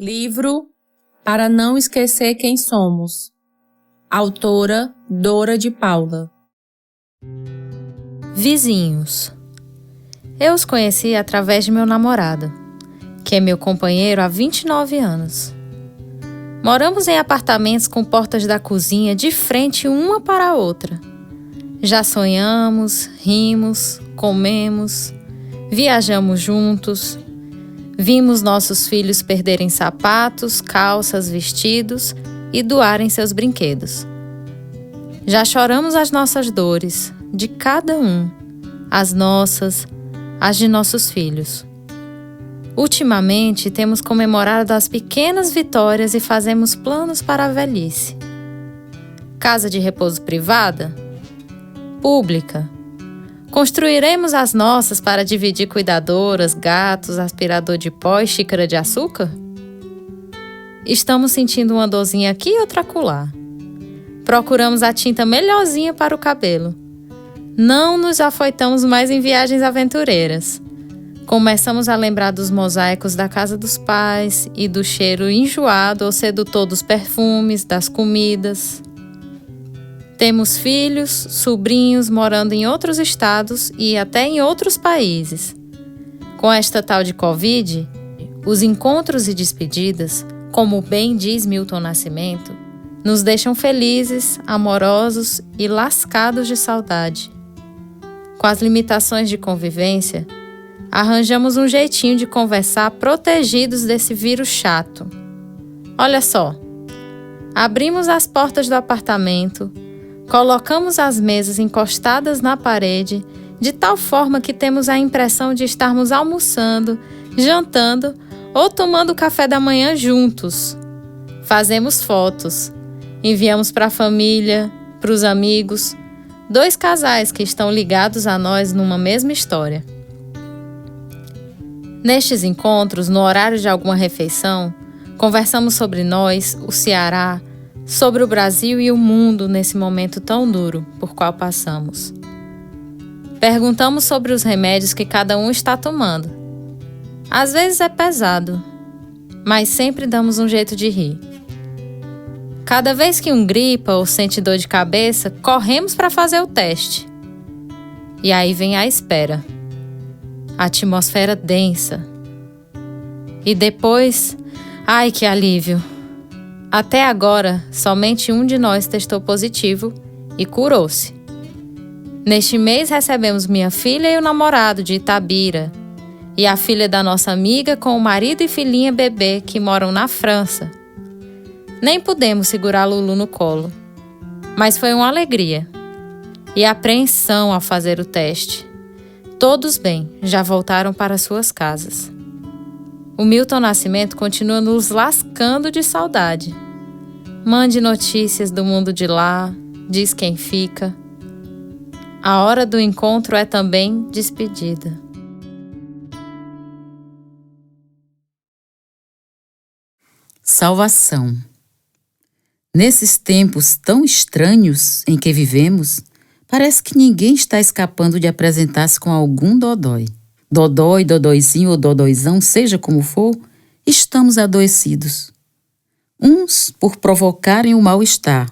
Livro Para Não Esquecer Quem Somos. Autora Dora de Paula. Vizinhos. Eu os conheci através de meu namorado, que é meu companheiro há 29 anos. Moramos em apartamentos com portas da cozinha de frente uma para a outra. Já sonhamos, rimos, comemos, viajamos juntos. Vimos nossos filhos perderem sapatos, calças, vestidos e doarem seus brinquedos. Já choramos as nossas dores, de cada um, as nossas, as de nossos filhos. Ultimamente, temos comemorado as pequenas vitórias e fazemos planos para a velhice. Casa de repouso privada? Pública. Construiremos as nossas para dividir cuidadoras, gatos, aspirador de pó e xícara de açúcar? Estamos sentindo uma dorzinha aqui e outra acolá. Procuramos a tinta melhorzinha para o cabelo. Não nos afoitamos mais em viagens aventureiras. Começamos a lembrar dos mosaicos da casa dos pais e do cheiro enjoado ou sedutor dos perfumes, das comidas. Temos filhos, sobrinhos morando em outros estados e até em outros países. Com esta tal de Covid, os encontros e despedidas, como bem diz Milton Nascimento, nos deixam felizes, amorosos e lascados de saudade. Com as limitações de convivência, arranjamos um jeitinho de conversar protegidos desse vírus chato. Olha só, abrimos as portas do apartamento, colocamos as mesas encostadas na parede, de tal forma que temos a impressão de estarmos almoçando, jantando ou tomando café da manhã juntos. Fazemos fotos, enviamos para a família, para os amigos, 2 casais que estão ligados a nós numa mesma história. Nestes encontros, no horário de alguma refeição, conversamos sobre nós, o Ceará, sobre o Brasil e o mundo nesse momento tão duro por qual passamos. Perguntamos sobre os remédios que cada um está tomando. Às vezes é pesado, mas sempre damos um jeito de rir. Cada vez que um gripa ou sente dor de cabeça, corremos para fazer o teste. E aí vem a espera. A atmosfera densa. E depois, ai que alívio! Até agora, somente um de nós testou positivo e curou-se. Neste mês recebemos minha filha e o namorado de Itabira e a filha da nossa amiga com o marido e filhinha bebê que moram na França. Nem pudemos segurar Lulu no colo, mas foi uma alegria e apreensão ao fazer o teste. Todos bem, já voltaram para suas casas. O Milton Nascimento continua nos lascando de saudade. Mande notícias do mundo de lá, diz quem fica. A hora do encontro é também despedida. Salvação. Nesses tempos tão estranhos em que vivemos, parece que ninguém está escapando de apresentar-se com algum dodói. Dodói, dodóizinho ou dodóizão, seja como for, estamos adoecidos. Uns por provocarem o mal-estar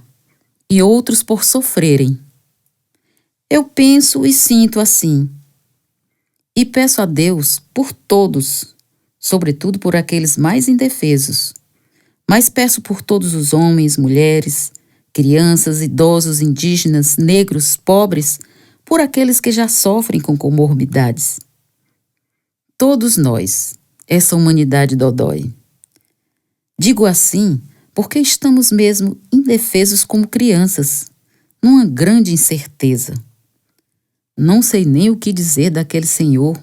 e outros por sofrerem. Eu penso e sinto assim. E peço a Deus por todos, sobretudo por aqueles mais indefesos. Mas peço por todos os homens, mulheres, crianças, idosos, indígenas, negros, pobres, por aqueles que já sofrem com comorbidades. Todos nós, essa humanidade dodói. Digo assim porque estamos mesmo indefesos como crianças, numa grande incerteza. Não sei nem o que dizer daquele senhor,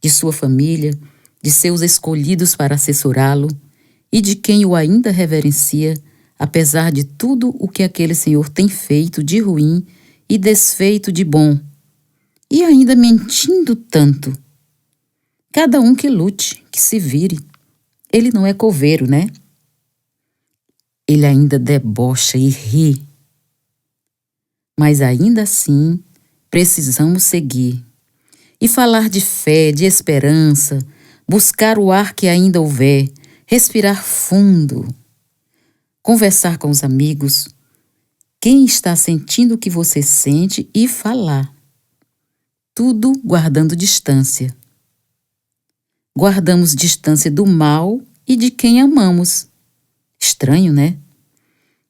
de sua família, de seus escolhidos para assessorá-lo e de quem o ainda reverencia, apesar de tudo o que aquele senhor tem feito de ruim e desfeito de bom, e ainda mentindo tanto. Cada um que lute, que se vire. Ele não é coveiro, né? Ele ainda debocha e ri. Mas ainda assim, precisamos seguir e falar de fé, de esperança, buscar o ar que ainda houver, respirar fundo, conversar com os amigos, quem está sentindo o que você sente e falar. Tudo guardando distância. Guardamos distância do mal e de quem amamos. Estranho, né?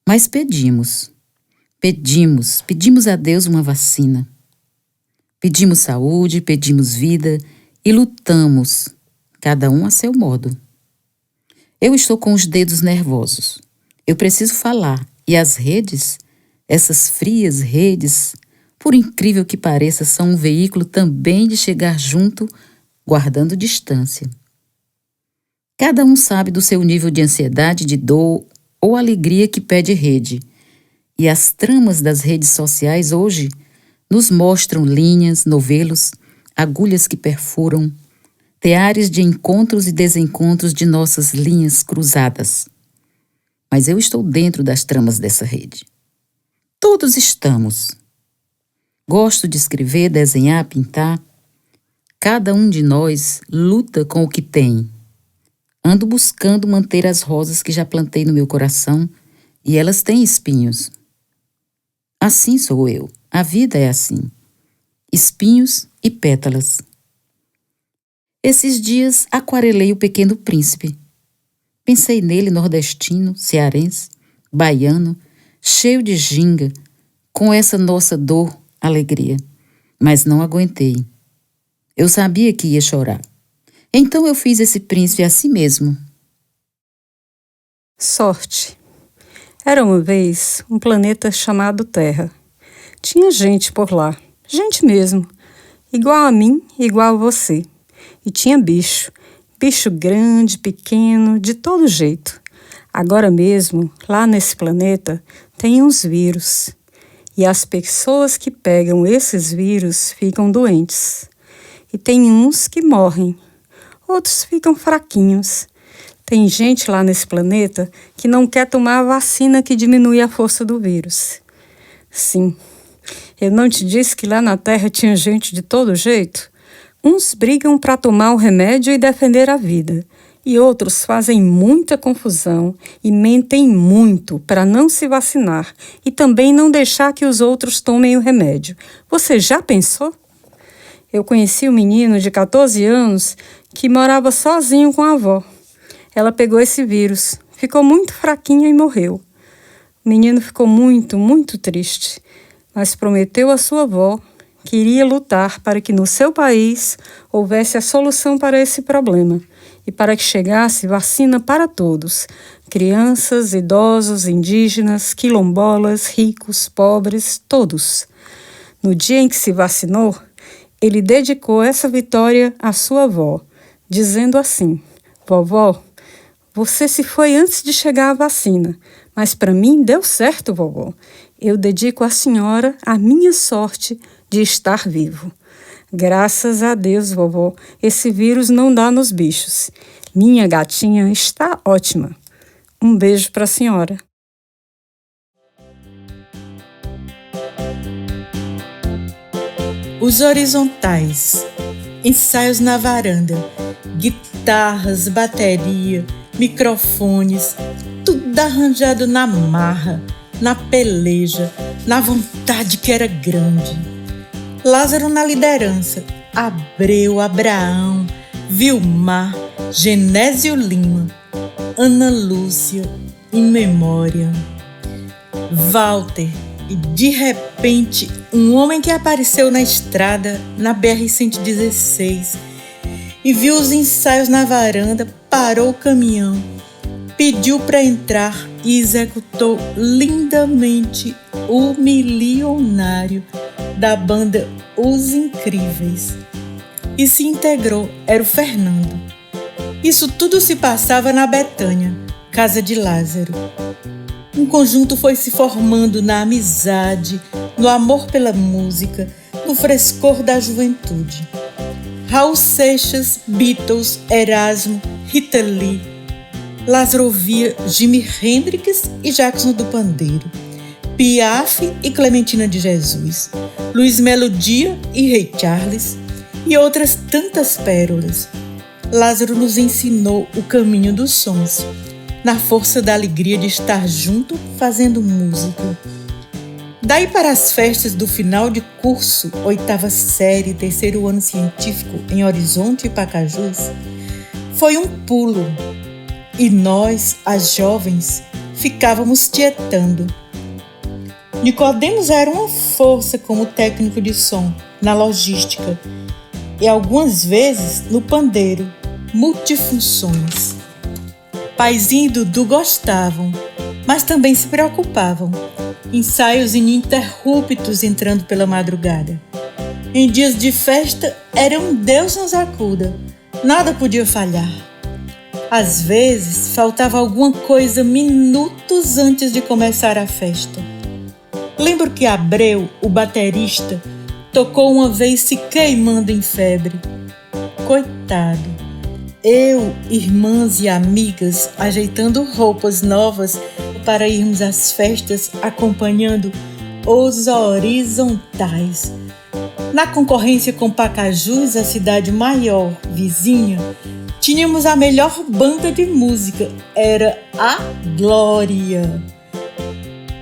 Mas pedimos a Deus uma vacina. Pedimos saúde, pedimos vida e lutamos, cada um a seu modo. Eu estou com os dedos nervosos. Eu preciso falar e as redes, essas frias redes, por incrível que pareça, são um veículo também de chegar junto, guardando distância. Cada um sabe do seu nível de ansiedade, de dor ou alegria que pede rede. E as tramas das redes sociais hoje nos mostram linhas, novelos, agulhas que perfuram, teares de encontros e desencontros de nossas linhas cruzadas. Mas eu estou dentro das tramas dessa rede. Todos estamos. Gosto de escrever, desenhar, pintar. Cada um de nós luta com o que tem. Ando buscando manter as rosas que já plantei no meu coração e elas têm espinhos. Assim sou eu. A vida é assim. Espinhos e pétalas. Esses dias aquarelei o Pequeno Príncipe. Pensei nele nordestino, cearense, baiano, cheio de ginga, com essa nossa dor, alegria. Mas não aguentei. Eu sabia que ia chorar. Então eu fiz esse príncipe a si mesmo. Sorte. Era uma vez um planeta chamado Terra. Tinha gente por lá, gente mesmo, igual a mim, igual a você. E tinha bicho, bicho grande, pequeno, de todo jeito. Agora mesmo, lá nesse planeta, tem uns vírus. E as pessoas que pegam esses vírus ficam doentes. E tem uns que morrem. Outros ficam fraquinhos. Tem gente lá nesse planeta que não quer tomar a vacina que diminui a força do vírus. Sim, eu não te disse que lá na Terra tinha gente de todo jeito? Uns brigam para tomar o remédio e defender a vida, e outros fazem muita confusão e mentem muito para não se vacinar e também não deixar que os outros tomem o remédio. Você já pensou? Eu conheci um menino de 14 anos que morava sozinho com a avó. Ela pegou esse vírus, ficou muito fraquinha e morreu. O menino ficou muito, muito triste, mas prometeu à sua avó que iria lutar para que no seu país houvesse a solução para esse problema e para que chegasse vacina para todos, crianças, idosos, indígenas, quilombolas, ricos, pobres, todos. No dia em que se vacinou, ele dedicou essa vitória à sua avó, dizendo assim: "Vovó, você se foi antes de chegar a vacina, mas para mim deu certo, vovó. Eu dedico à senhora a minha sorte de estar vivo. Graças a Deus, vovó, esse vírus não dá nos bichos. Minha gatinha está ótima. Um beijo para a senhora." Os horizontais, ensaios na varanda, guitarras, bateria, microfones, tudo arranjado na marra, na peleja, na vontade que era grande. Lázaro na liderança, Abreu, Abraão, Vilmar, Genésio Lima, Ana Lúcia, em memória, Walter. E de repente, um homem que apareceu na estrada, na BR-116, e viu os ensaios na varanda, parou o caminhão, pediu para entrar e executou lindamente o milionário da banda Os Incríveis. E se integrou, era o Fernando. Isso tudo se passava na Betânia, casa de Lázaro. Um conjunto foi se formando na amizade, no amor pela música, no frescor da juventude. Raul Seixas, Beatles, Erasmo, Rita Lee. Lázaro ouvia Jimi Hendrix e Jackson do Pandeiro, Piaf e Clementina de Jesus, Luiz Melodia e Ray Charles e outras tantas pérolas. Lázaro nos ensinou o caminho dos sons, na força da alegria de estar junto fazendo música. Daí para as festas do final de curso, 8ª série, 3º ano científico em Horizonte e Pacajus, foi um pulo. E nós, as jovens, ficávamos tietando. Nicodemos era uma força como técnico de som, na logística, e algumas vezes no pandeiro, multifunções. Paizinho e Dudu gostavam, mas também se preocupavam. Ensaios ininterruptos entrando pela madrugada. Em dias de festa, era um Deus nos acuda. Nada podia falhar. Às vezes, faltava alguma coisa minutos antes de começar a festa. Lembro que Abreu, o baterista, tocou uma vez se queimando em febre. Coitado. Eu, irmãs e amigas, ajeitando roupas novas para irmos às festas, acompanhando os horizontais. Na concorrência com Pacajus, a cidade maior, vizinha, tínhamos a melhor banda de música, era a Glória.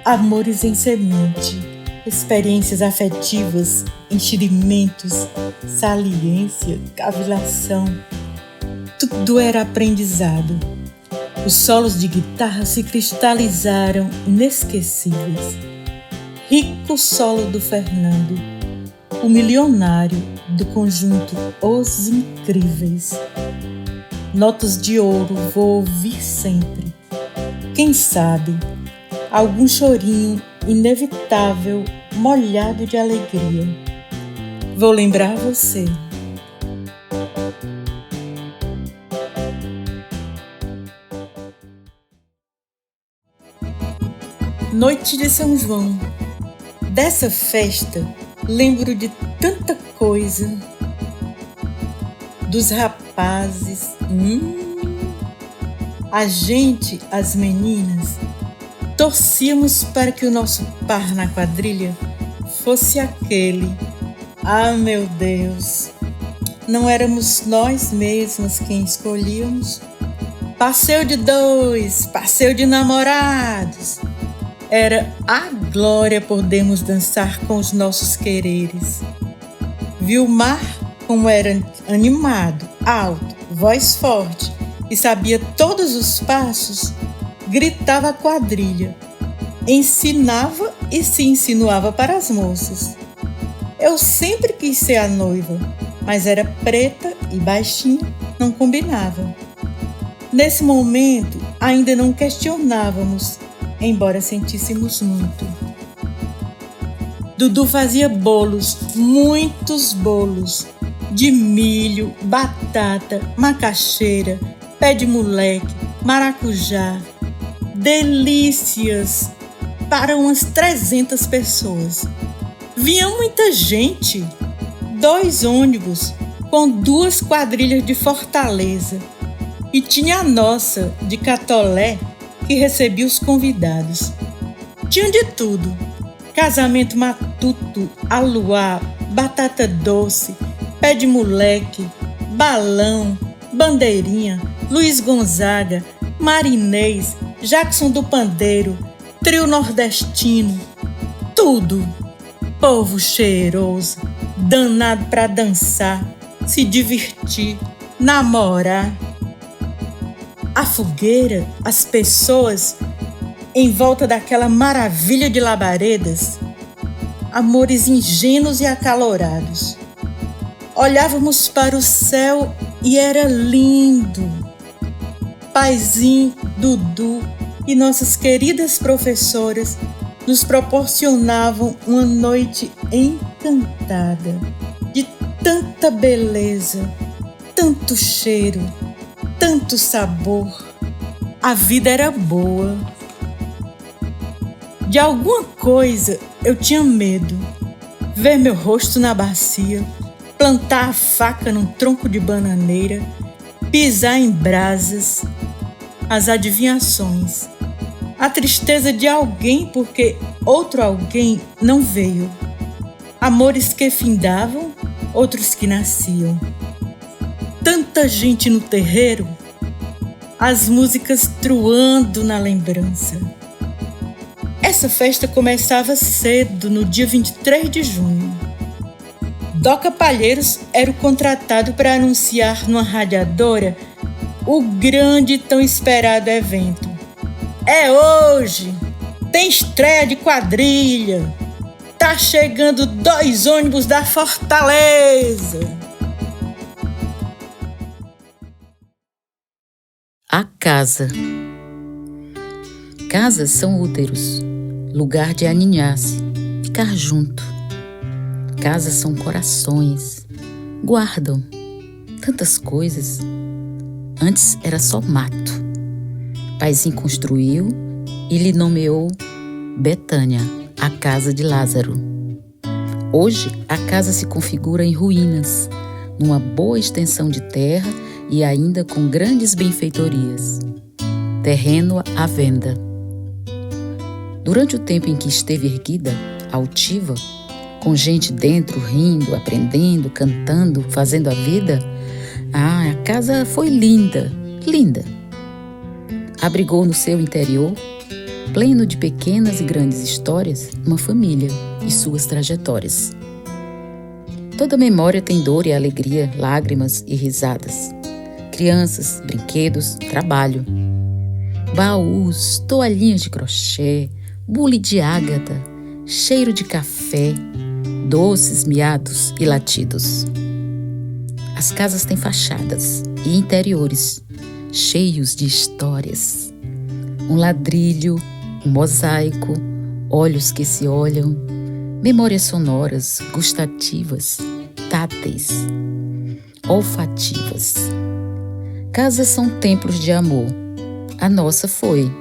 Amores em semente, experiências afetivas, enxerimentos, saliência, cavilação. Tudo era aprendizado. Os solos de guitarra se cristalizaram inesquecíveis. Rico solo do Fernando, o milionário do conjunto Os Incríveis. Notas de ouro vou ouvir sempre. Quem sabe, algum chorinho inevitável, molhado de alegria. Vou lembrar você. Noite de São João. Dessa festa, lembro de tanta coisa. Dos rapazes. A gente, as meninas, torcíamos para que o nosso par na quadrilha fosse aquele. Ah, meu Deus! Não éramos nós mesmas quem escolhíamos. Passeio de dois, passeio de namorados. Era a glória podermos dançar com os nossos quereres. Vilmar, como era animado, alto, voz forte e sabia todos os passos, gritava a quadrilha, ensinava e se insinuava para as moças. Eu sempre quis ser a noiva, mas era preta e baixinha, não combinava. Nesse momento, ainda não questionávamos, embora sentíssemos muito. Dudu fazia bolos, muitos bolos, de milho, batata, macaxeira, pé de moleque, maracujá. Delícias para umas 300 pessoas. Vinha muita gente, 2 ônibus com 2 quadrilhas de Fortaleza. E tinha a nossa, de Catolé, que recebia os convidados. Tinha de tudo: casamento matuto, aluá, batata doce, pé de moleque, balão, bandeirinha, Luiz Gonzaga, Marinês, Jackson do Pandeiro, trio nordestino. Tudo. Povo cheiroso, danado para dançar, se divertir, namorar. A fogueira, as pessoas em volta daquela maravilha de labaredas, amores ingênuos e acalorados. Olhávamos para o céu e era lindo. Paizinho, Dudu e nossas queridas professoras nos proporcionavam uma noite encantada, de tanta beleza, tanto cheiro, tanto sabor. A vida era boa. De alguma coisa eu tinha medo. Ver meu rosto na bacia, plantar a faca num tronco de bananeira, pisar em brasas. As adivinhações. A tristeza de alguém porque outro alguém não veio. Amores que findavam, outros que nasciam. tanta gente no terreiro, as músicas truando na lembrança. Essa festa começava cedo, no dia 23 de junho. Doca Palheiros era o contratado para anunciar numa radiadora o grande e tão esperado evento. É hoje! Tem estreia de quadrilha! Tá chegando 2 ônibus da Fortaleza! A casa. Casas são úteros, lugar de aninhar-se, ficar junto. Casas são corações, guardam tantas coisas. Antes era só mato. Paizinho construiu e lhe nomeou Betânia, a casa de Lázaro. Hoje a casa se configura em ruínas, numa boa extensão de terra e ainda com grandes benfeitorias. Terreno à venda. Durante o tempo em que esteve erguida, altiva, com gente dentro, rindo, aprendendo, cantando, fazendo a vida, a casa foi linda, linda. Abrigou no seu interior, pleno de pequenas e grandes histórias, uma família e suas trajetórias. Toda memória tem dor e alegria, lágrimas e risadas. Crianças, brinquedos, trabalho. Baús, toalhinhas de crochê, bule de ágata, cheiro de café, doces, miados e latidos. As casas têm fachadas e interiores cheios de histórias. Um ladrilho, um mosaico, olhos que se olham, memórias sonoras, gustativas, táteis, olfativas. Casas são templos de amor. A nossa foi.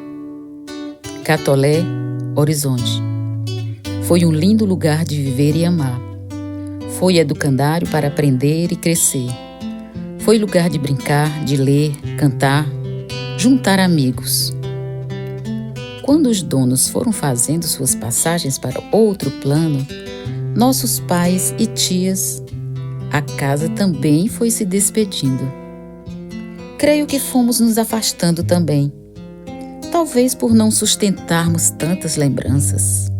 Catolé, Horizonte. Foi um lindo lugar de viver e amar. Foi educandário para aprender e crescer. Foi lugar de brincar, de ler, cantar, juntar amigos. Quando os donos foram fazendo suas passagens para outro plano, nossos pais e tias, a casa também foi se despedindo. Creio que fomos nos afastando também, talvez por não sustentarmos tantas lembranças.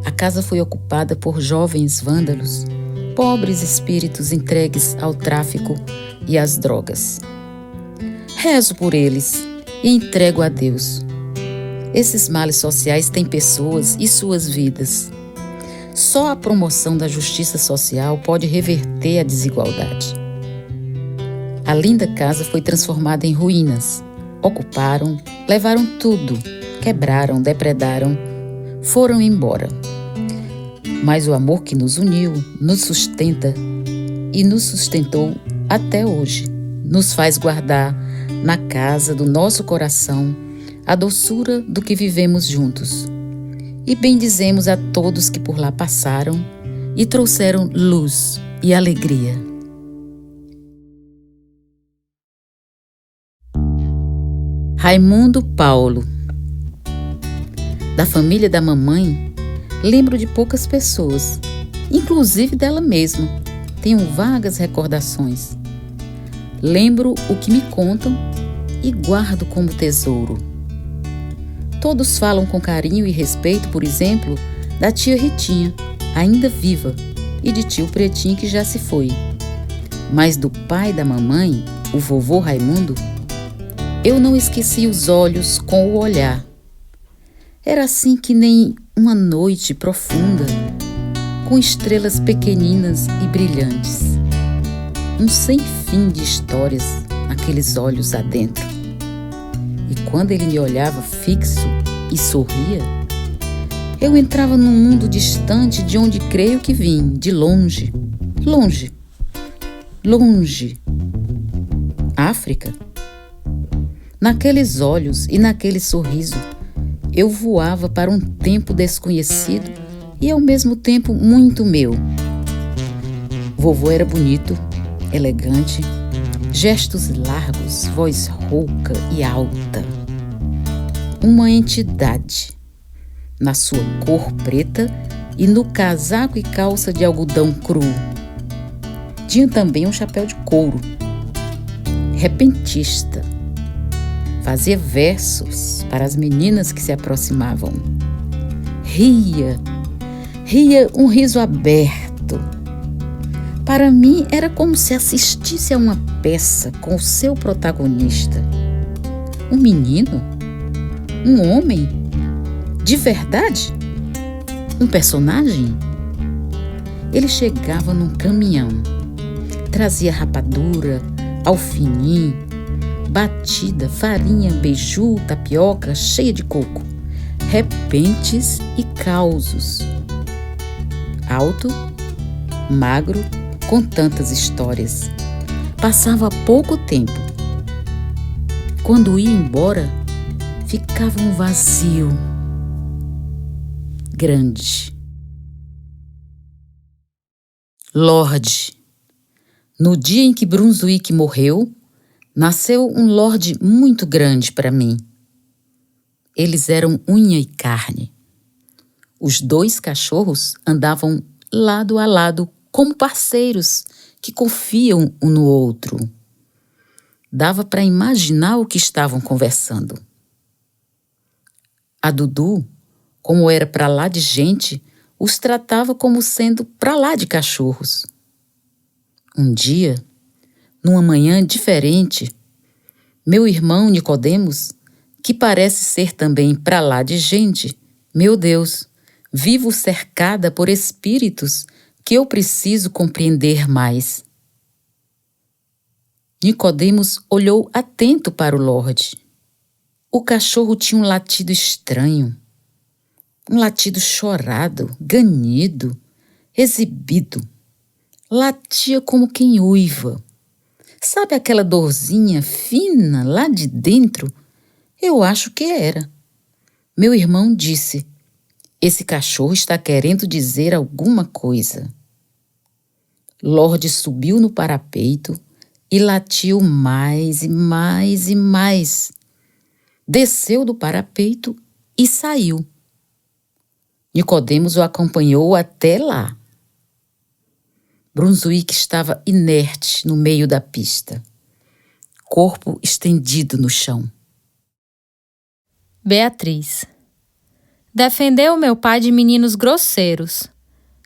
A casa foi ocupada por jovens vândalos, pobres espíritos entregues ao tráfico e às drogas. Rezo por eles e entrego a Deus. Esses males sociais têm pessoas e suas vidas. Só a promoção da justiça social pode reverter a desigualdade. A linda casa foi transformada em ruínas. Ocuparam, levaram tudo, quebraram, depredaram, foram embora. Mas o amor que nos uniu, nos sustenta e nos sustentou até hoje, nos faz guardar na casa do nosso coração a doçura do que vivemos juntos. E bendizemos a todos que por lá passaram e trouxeram luz e alegria. Raimundo Paulo. Da família da mamãe, lembro de poucas pessoas, inclusive dela mesma. Tenho vagas recordações. Lembro o que me contam e guardo como tesouro. Todos falam com carinho e respeito, por exemplo, da tia Ritinha, ainda viva, e de tio Pretinho, que já se foi. Mas do pai da mamãe, o vovô Raimundo, eu não esqueci os olhos com o olhar. Era assim que nem uma noite profunda, com estrelas pequeninas e brilhantes. Um sem fim de histórias naqueles olhos adentro. E quando ele me olhava fixo e sorria, eu entrava num mundo distante de onde creio que vim, de longe, longe, longe. África. Naqueles olhos e naquele sorriso, eu voava para um tempo desconhecido e ao mesmo tempo muito meu. Vovô era bonito, elegante, gestos largos, voz rouca e alta. Uma entidade, na sua cor preta e no casaco e calça de algodão cru. Tinha também um chapéu de couro, repentista. Fazia versos para as meninas que se aproximavam. Ria um riso aberto. Para mim era como se assistisse a uma peça com o seu protagonista. Um menino? Um homem? De verdade? Um personagem? Ele chegava num caminhão, trazia rapadura, alfinim, batida, farinha, beiju, tapioca, cheia de coco, repentes e causos. Alto, magro, com tantas histórias. Passava pouco tempo. Quando ia embora, ficava um vazio grande. Lorde. No dia em que Brunswick morreu, nasceu um lorde muito grande para mim. Eles eram unha e carne. Os 2 cachorros andavam lado a lado como parceiros que confiam um no outro. Dava para imaginar o que estavam conversando. A Dudu, como era para lá de gente, os tratava como sendo para lá de cachorros. Um dia, numa manhã diferente, meu irmão Nicodemos, que parece ser também para lá de gente, meu Deus, vivo cercada por espíritos que eu preciso compreender mais. Nicodemos olhou atento para o Lorde. O cachorro tinha um latido estranho, um latido chorado, ganido, exibido. Latia como quem uiva. Sabe aquela dorzinha fina lá de dentro? Eu acho que era. Meu irmão disse: esse cachorro está querendo dizer alguma coisa. Lorde subiu no parapeito e latiu mais e mais e mais. Desceu do parapeito e saiu. Nicodemos o acompanhou até lá. Brunswick estava inerte no meio da pista, corpo estendido no chão. Beatriz. Defendeu meu pai de meninos grosseiros,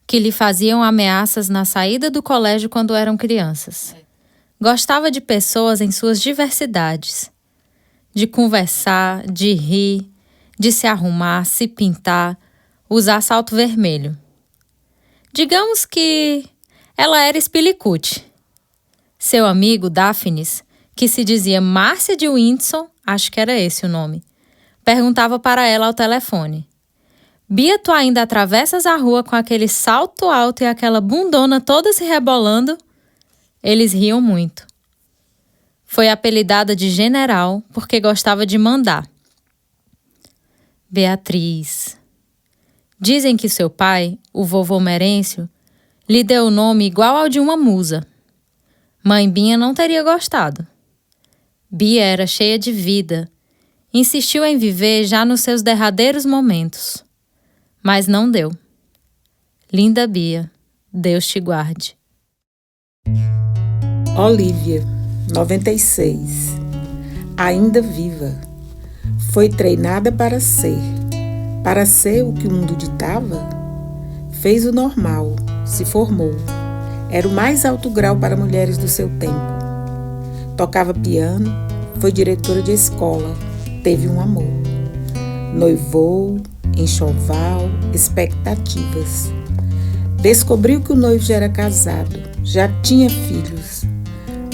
que lhe faziam ameaças na saída do colégio quando eram crianças. Gostava de pessoas em suas diversidades, de conversar, de rir, de se arrumar, se pintar, usar salto vermelho. Digamos que ela era espilicute. Seu amigo, Daphnis, que se dizia Márcia de Windsor, acho que era esse o nome, perguntava para ela ao telefone: Bia, tu ainda atravessas a rua com aquele salto alto e aquela bundona toda se rebolando? Eles riam muito. Foi apelidada de general porque gostava de mandar. Beatriz. Dizem que seu pai, o vovô Merêncio, lhe deu o nome igual ao de uma musa. Mãe Binha não teria gostado. Bia era cheia de vida. Insistiu em viver já nos seus derradeiros momentos. Mas não deu. Linda Bia, Deus te guarde. Olívia, 96. Ainda viva. Foi treinada para ser o que o mundo ditava. Fez o normal, se formou. Era o mais alto grau para mulheres do seu tempo. Tocava piano, foi diretora de escola, teve um amor. Noivou, enxoval, expectativas. Descobriu que o noivo já era casado, já tinha filhos.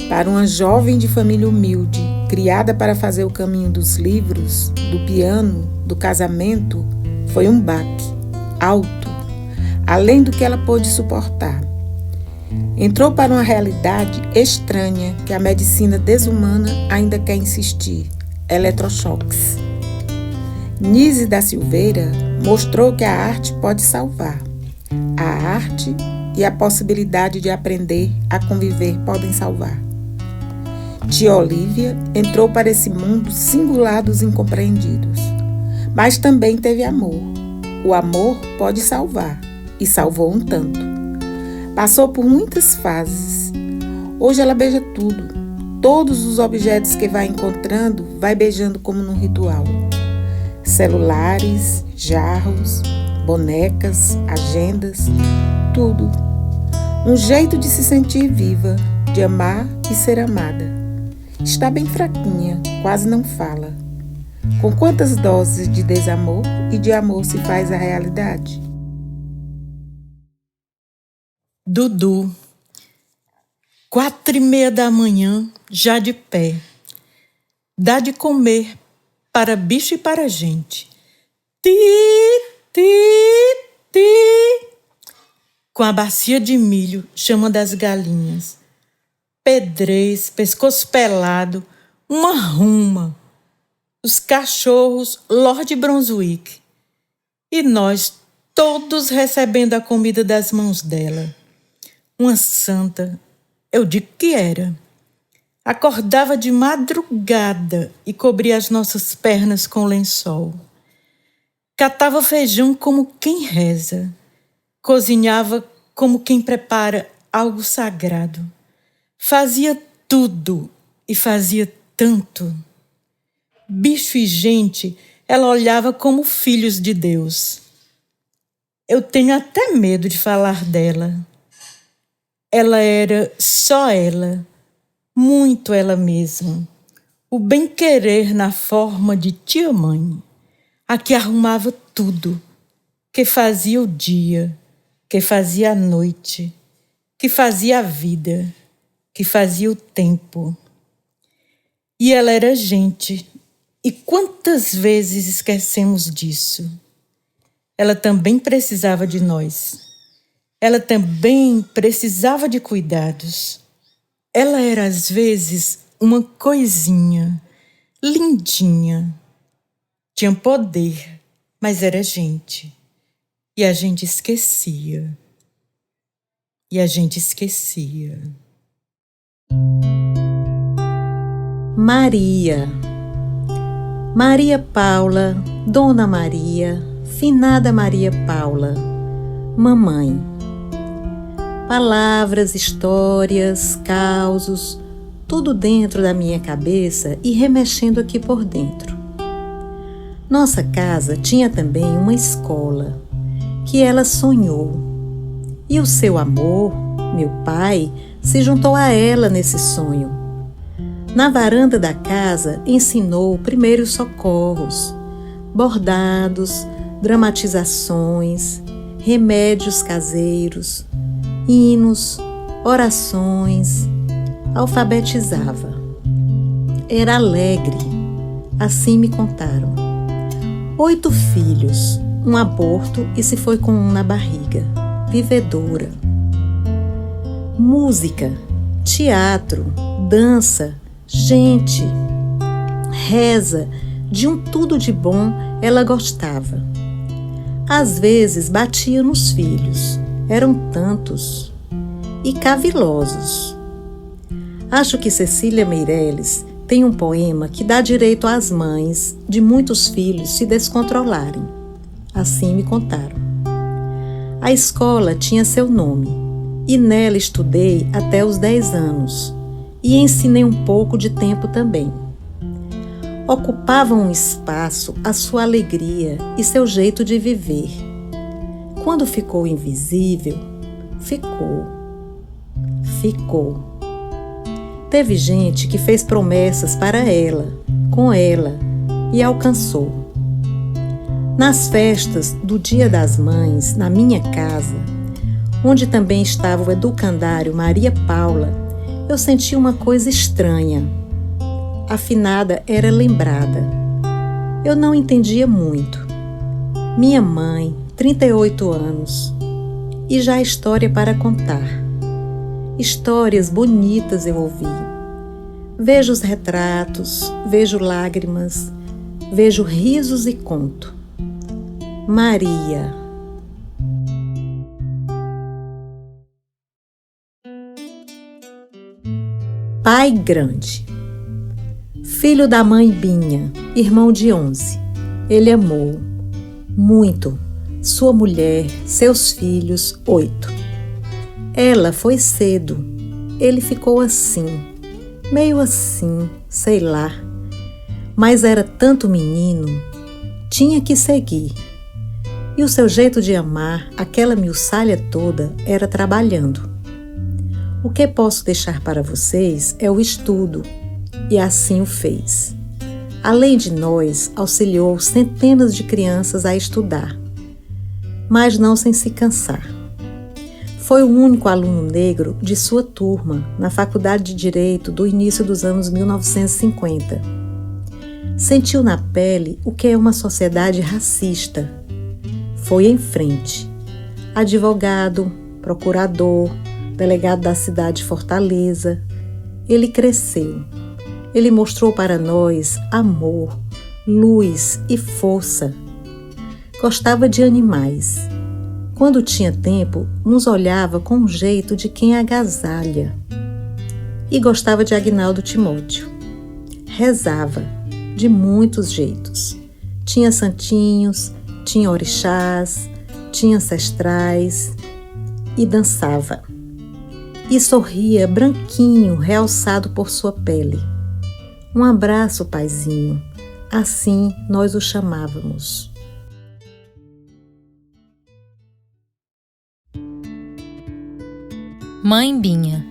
Para uma jovem de família humilde, criada para fazer o caminho dos livros, do piano, do casamento, foi um baque, alto, além do que ela pôde suportar. Entrou para uma realidade estranha que a medicina desumana ainda quer insistir, eletrochoques. Nise da Silveira mostrou que a arte pode salvar. A arte e a possibilidade de aprender a conviver podem salvar. Tia Olívia entrou para esse mundo singular dos incompreendidos, mas também teve amor. O amor pode salvar, e salvou um tanto. Passou por muitas fases. Hoje ela beija tudo, todos os objetos que vai encontrando, vai beijando como num ritual. Celulares, jarros, bonecas, agendas, tudo. Um jeito de se sentir viva, de amar e ser amada. Está bem fraquinha, quase não fala. Com quantas doses de desamor e de amor se faz a realidade? Dudu, 4:30 da manhã, já de pé. Dá de comer para bicho e para gente. Ti, ti, ti. Com a bacia de milho, chamando as galinhas. Pedrez, pescoço pelado, uma ruma. Os cachorros, Lord Brunswick. E nós, todos recebendo a comida das mãos dela. Uma santa, eu digo que era. Acordava de madrugada e cobria as nossas pernas com lençol. Catava feijão como quem reza. Cozinhava como quem prepara algo sagrado. Fazia tudo e fazia tanto. Bicho e gente, ela olhava como filhos de Deus. Eu tenho até medo de falar dela. Ela era só ela, muito ela mesma. O bem-querer na forma de tia-mãe, a que arrumava tudo, que fazia o dia, que fazia a noite, que fazia a vida, que fazia o tempo. E ela era gente, e quantas vezes esquecemos disso? Ela também precisava de nós. Ela também precisava de cuidados. Ela era, às vezes, uma coisinha, lindinha. Tinha poder, mas era gente. E a gente esquecia. E a gente esquecia. Maria. Maria Paula, Dona Maria, finada Maria Paula, mamãe. Palavras, histórias, causos, tudo dentro da minha cabeça e remexendo aqui por dentro. Nossa casa tinha também uma escola que ela sonhou. E o seu amor, meu pai, se juntou a ela nesse sonho. Na varanda da casa ensinou primeiros socorros, bordados, dramatizações, remédios caseiros, hinos, orações, alfabetizava. Era alegre, assim me contaram. 8 filhos, um aborto e se foi com um na barriga, vivedora. Música, teatro, dança, gente, reza, de um tudo de bom ela gostava. Às vezes batia nos filhos, eram tantos, e cavilosos. Acho que Cecília Meirelles tem um poema que dá direito às mães de muitos filhos se descontrolarem. Assim me contaram. A escola tinha seu nome, e nela estudei até os 10 anos, e ensinei um pouco de tempo também. Ocupava um espaço a sua alegria e seu jeito de viver. Quando ficou invisível, ficou. Teve gente que fez promessas para ela, com ela, e alcançou. Nas festas do Dia das Mães, na minha casa, onde também estava o educandário Maria Paula, eu senti uma coisa estranha. A finada era lembrada. Eu não entendia muito. Minha mãe, 38 anos, e já história para contar. Histórias bonitas eu ouvi. Vejo os retratos, vejo lágrimas, vejo risos e conto. Maria. Pai grande. Filho da mãe Binha, irmão de 11. Ele amou muito sua mulher, seus filhos, 8. Ela foi cedo. Ele ficou assim, meio assim, sei lá. Mas era tanto menino, tinha que seguir. E o seu jeito de amar aquela miuçalha toda era trabalhando. O que posso deixar para vocês é o estudo, e assim o fez. Além de nós, auxiliou centenas de crianças a estudar, mas não sem se cansar. Foi o único aluno negro de sua turma na Faculdade de Direito do início dos anos 1950. Sentiu na pele o que é uma sociedade racista. Foi em frente. Advogado, procurador, delegado da cidade de Fortaleza. Ele cresceu. Ele mostrou para nós amor, luz e força. Gostava de animais. Quando tinha tempo, nos olhava com um jeito de quem agasalha. E gostava de Aguinaldo Timóteo. Rezava, de muitos jeitos. Tinha santinhos, tinha orixás, tinha ancestrais e dançava. E sorria branquinho, realçado por sua pele. Um abraço, paizinho. Assim nós o chamávamos. Mãe Binha.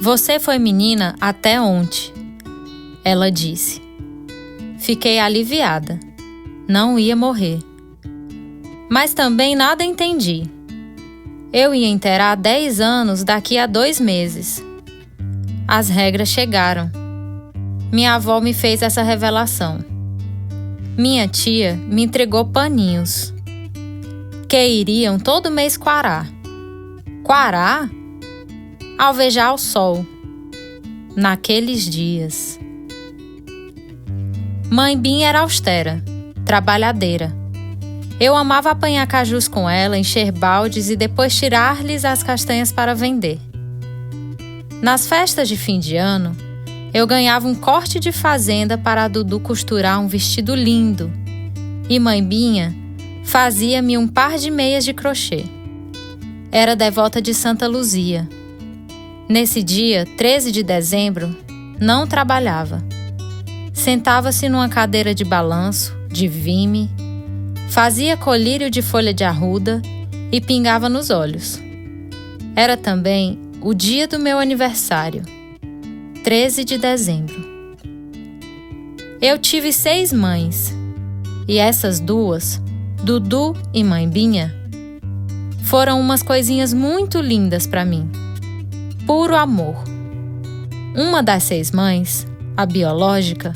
Você foi menina até ontem, ela disse. Fiquei aliviada. Não ia morrer. Mas também nada entendi. Eu ia inteirar 10 anos daqui a 2 meses. As regras chegaram. Minha avó me fez essa revelação. Minha tia me entregou paninhos que iriam todo mês quarar. Quarar? Alvejar o sol. Naqueles dias. Mãe Binha era austera, trabalhadeira. Eu amava apanhar cajus com ela, encher baldes e depois tirar-lhes as castanhas para vender. Nas festas de fim de ano, eu ganhava um corte de fazenda para a Dudu costurar um vestido lindo e Mãe Binha fazia-me um par de meias de crochê. Era devota de Santa Luzia. Nesse dia, 13 de dezembro, não trabalhava. Sentava-se numa cadeira de balanço, de vime, fazia colírio de folha de arruda e pingava nos olhos. Era também o dia do meu aniversário, 13 de dezembro. Eu tive 6 mães, e essas 2, Dudu e Mãe Binha, foram umas coisinhas muito lindas para mim. Puro amor. Uma das 6 mães, a biológica,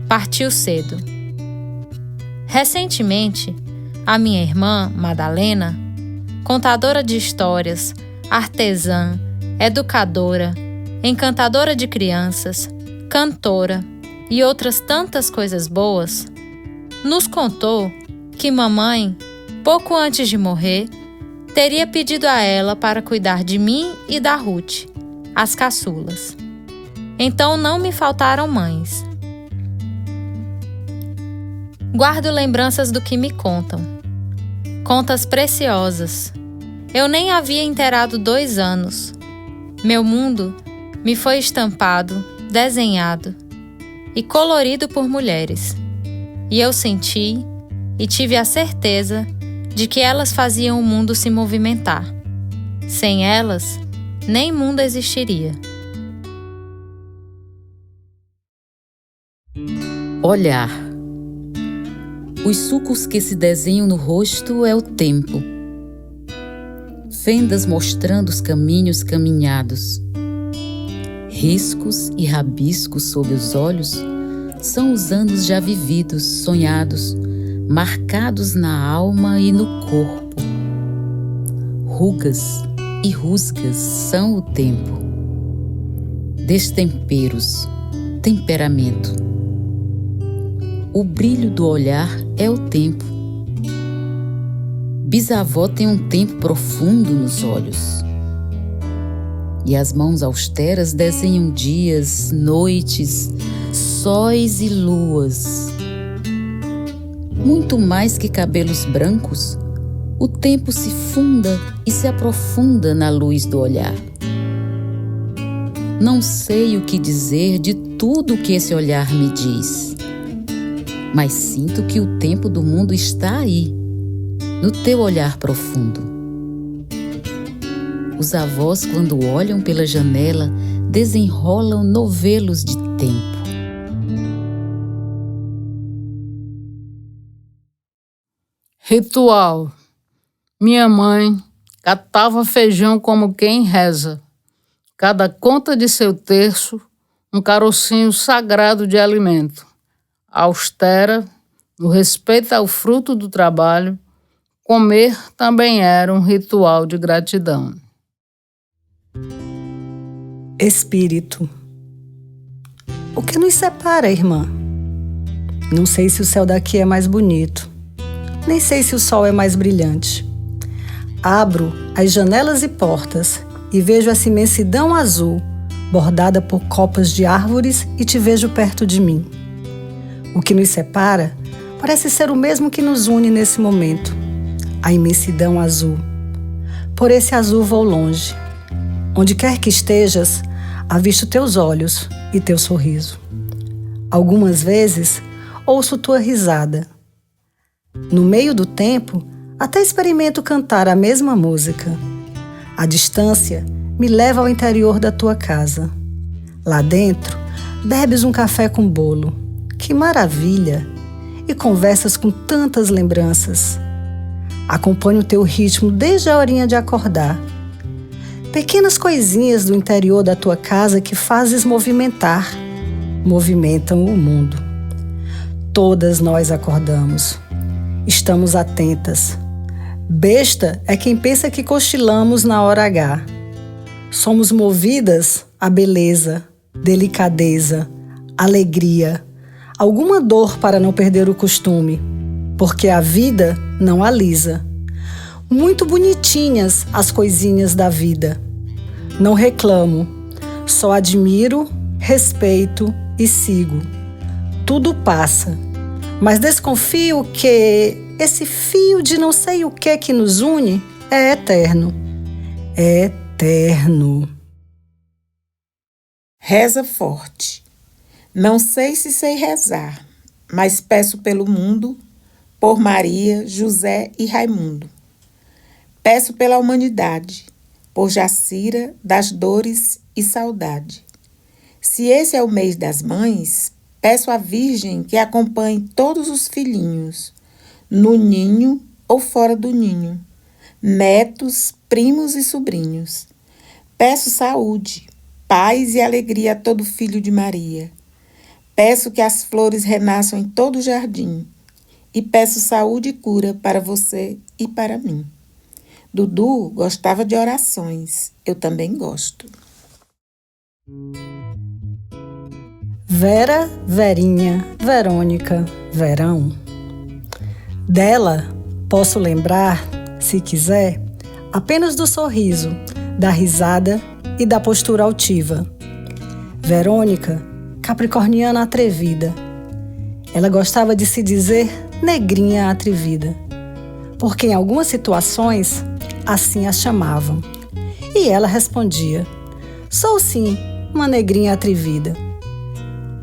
partiu cedo. Recentemente, a minha irmã, Madalena, contadora de histórias, artesã, educadora, encantadora de crianças, cantora e outras tantas coisas boas, nos contou que mamãe, pouco antes de morrer, teria pedido a ela para cuidar de mim e da Ruth, as caçulas. Então não me faltaram mães. Guardo lembranças do que me contam. Contas preciosas. Eu nem havia inteirado 2 anos. Meu mundo me foi estampado, desenhado e colorido por mulheres. E eu senti e tive a certeza de que elas faziam o mundo se movimentar. Sem elas, nem mundo existiria. Olhar. Os sulcos que se desenham no rosto é o tempo. Fendas mostrando os caminhos caminhados. Riscos e rabiscos sob os olhos são os anos já vividos, sonhados, marcados na alma e no corpo. Rugas e rusgas são o tempo. Destemperos, temperamento. O brilho do olhar é o tempo. Bisavó tem um tempo profundo nos olhos. E as mãos austeras desenham dias, noites, sóis e luas. Muito mais que cabelos brancos, o tempo se funda e se aprofunda na luz do olhar. Não sei o que dizer de tudo o que esse olhar me diz, mas sinto que o tempo do mundo está aí, no teu olhar profundo. Os avós, quando olham pela janela, desenrolam novelos de tempo. Ritual. Minha mãe catava feijão como quem reza. Cada conta de seu terço, um carocinho sagrado de alimento. Austera, no respeito ao fruto do trabalho, comer também era um ritual de gratidão. Espírito. O que nos separa, irmã? Não sei se o céu daqui é mais bonito, nem sei se o sol é mais brilhante. Abro as janelas e portas e vejo essa imensidão azul, bordada por copas de árvores, e te vejo perto de mim. O que nos separa parece ser o mesmo que nos une nesse momento, a imensidão azul. Por esse azul vou longe. Onde quer que estejas, avisto teus olhos e teu sorriso. Algumas vezes ouço tua risada. No meio do tempo, até experimento cantar a mesma música. A distância me leva ao interior da tua casa. Lá dentro, bebes um café com bolo. Que maravilha! E conversas com tantas lembranças. Acompanho o teu ritmo desde a horinha de acordar. Pequenas coisinhas do interior da tua casa que fazes movimentar, movimentam o mundo. Todas nós acordamos. Estamos atentas. Besta é quem pensa que cochilamos na hora H. Somos movidas à beleza, delicadeza, alegria, alguma dor para não perder o costume, porque a vida não alisa. Muito bonitinhas as coisinhas da vida. Não reclamo, só admiro, respeito e sigo. Tudo passa, mas desconfio que esse fio de não sei o que nos une é eterno. É eterno. Reza forte. Não sei se sei rezar, mas peço pelo mundo, por Maria, José e Raimundo. Peço pela humanidade, por Jacira, das dores e saudade. Se esse é o mês das mães, peço à Virgem que acompanhe todos os filhinhos, no ninho ou fora do ninho, netos, primos e sobrinhos. Peço saúde, paz e alegria a todo filho de Maria. Peço que as flores renasçam em todo o jardim. E peço saúde e cura para você e para mim. Dudu gostava de orações. Eu também gosto. Vera, Verinha, Verônica, Verão. Dela posso lembrar, se quiser, apenas do sorriso, da risada e da postura altiva. Verônica, capricorniana atrevida. Ela gostava de se dizer negrinha atrevida, porque em algumas situações assim a chamavam. E ela respondia: sou sim uma negrinha atrevida.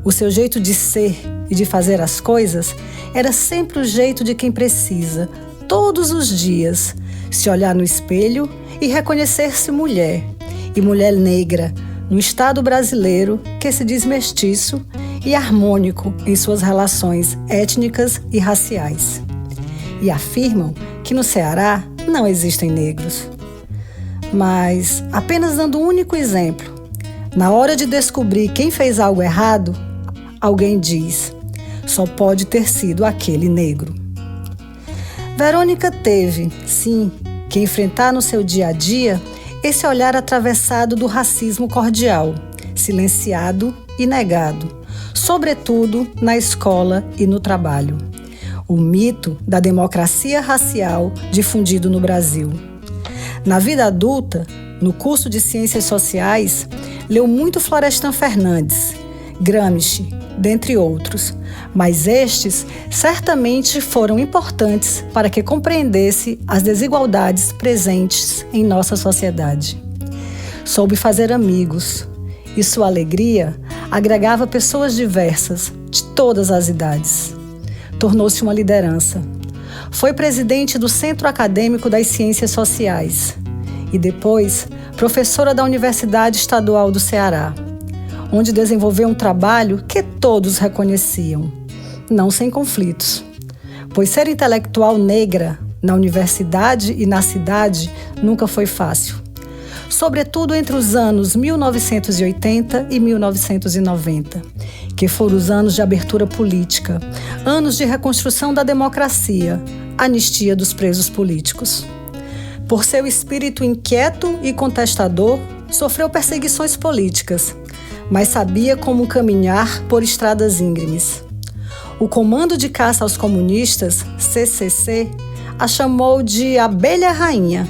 O seu jeito de ser e de fazer as coisas era sempre o jeito de quem precisa, todos os dias, se olhar no espelho e reconhecer-se mulher, e mulher negra, no Estado brasileiro que se diz mestiço e harmônico em suas relações étnicas e raciais. E afirmam que no Ceará não existem negros. Mas, apenas dando um único exemplo, na hora de descobrir quem fez algo errado, alguém diz: só pode ter sido aquele negro. Verônica teve, sim, que enfrentar no seu dia a dia esse olhar atravessado do racismo cordial, silenciado e negado, sobretudo na escola e no trabalho. O mito da democracia racial difundido no Brasil. Na vida adulta, no curso de Ciências Sociais, leu muito Florestan Fernandes, Gramsci, dentre outros, mas estes certamente foram importantes para que compreendesse as desigualdades presentes em nossa sociedade. Soube fazer amigos e sua alegria agregava pessoas diversas, de todas as idades. Tornou-se uma liderança. Foi presidente do Centro Acadêmico das Ciências Sociais e depois professora da Universidade Estadual do Ceará, onde desenvolveu um trabalho que todos reconheciam, não sem conflitos, pois ser intelectual negra na universidade e na cidade nunca foi fácil, sobretudo entre os anos 1980 e 1990, que foram os anos de abertura política, anos de reconstrução da democracia, anistia dos presos políticos. Por seu espírito inquieto e contestador, sofreu perseguições políticas, mas sabia como caminhar por estradas íngremes. O Comando de Caça aos Comunistas, CCC, a chamou de Abelha Rainha,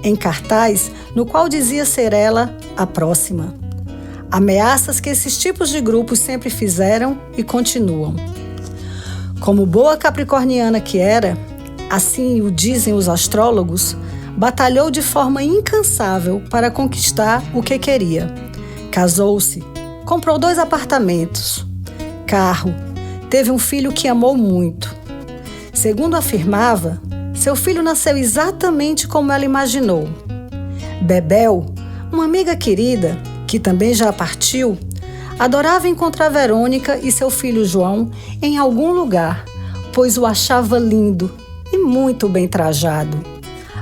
em cartaz no qual dizia ser ela a próxima. Ameaças que esses tipos de grupos sempre fizeram e continuam. Como boa capricorniana que era, assim o dizem os astrólogos, batalhou de forma incansável para conquistar o que queria. Casou-se, comprou 2 apartamentos, carro, teve um filho que amou muito. Segundo afirmava, seu filho nasceu exatamente como ela imaginou. Bebel, uma amiga querida, que também já partiu, adorava encontrar Verônica e seu filho João em algum lugar, pois o achava lindo e muito bem trajado.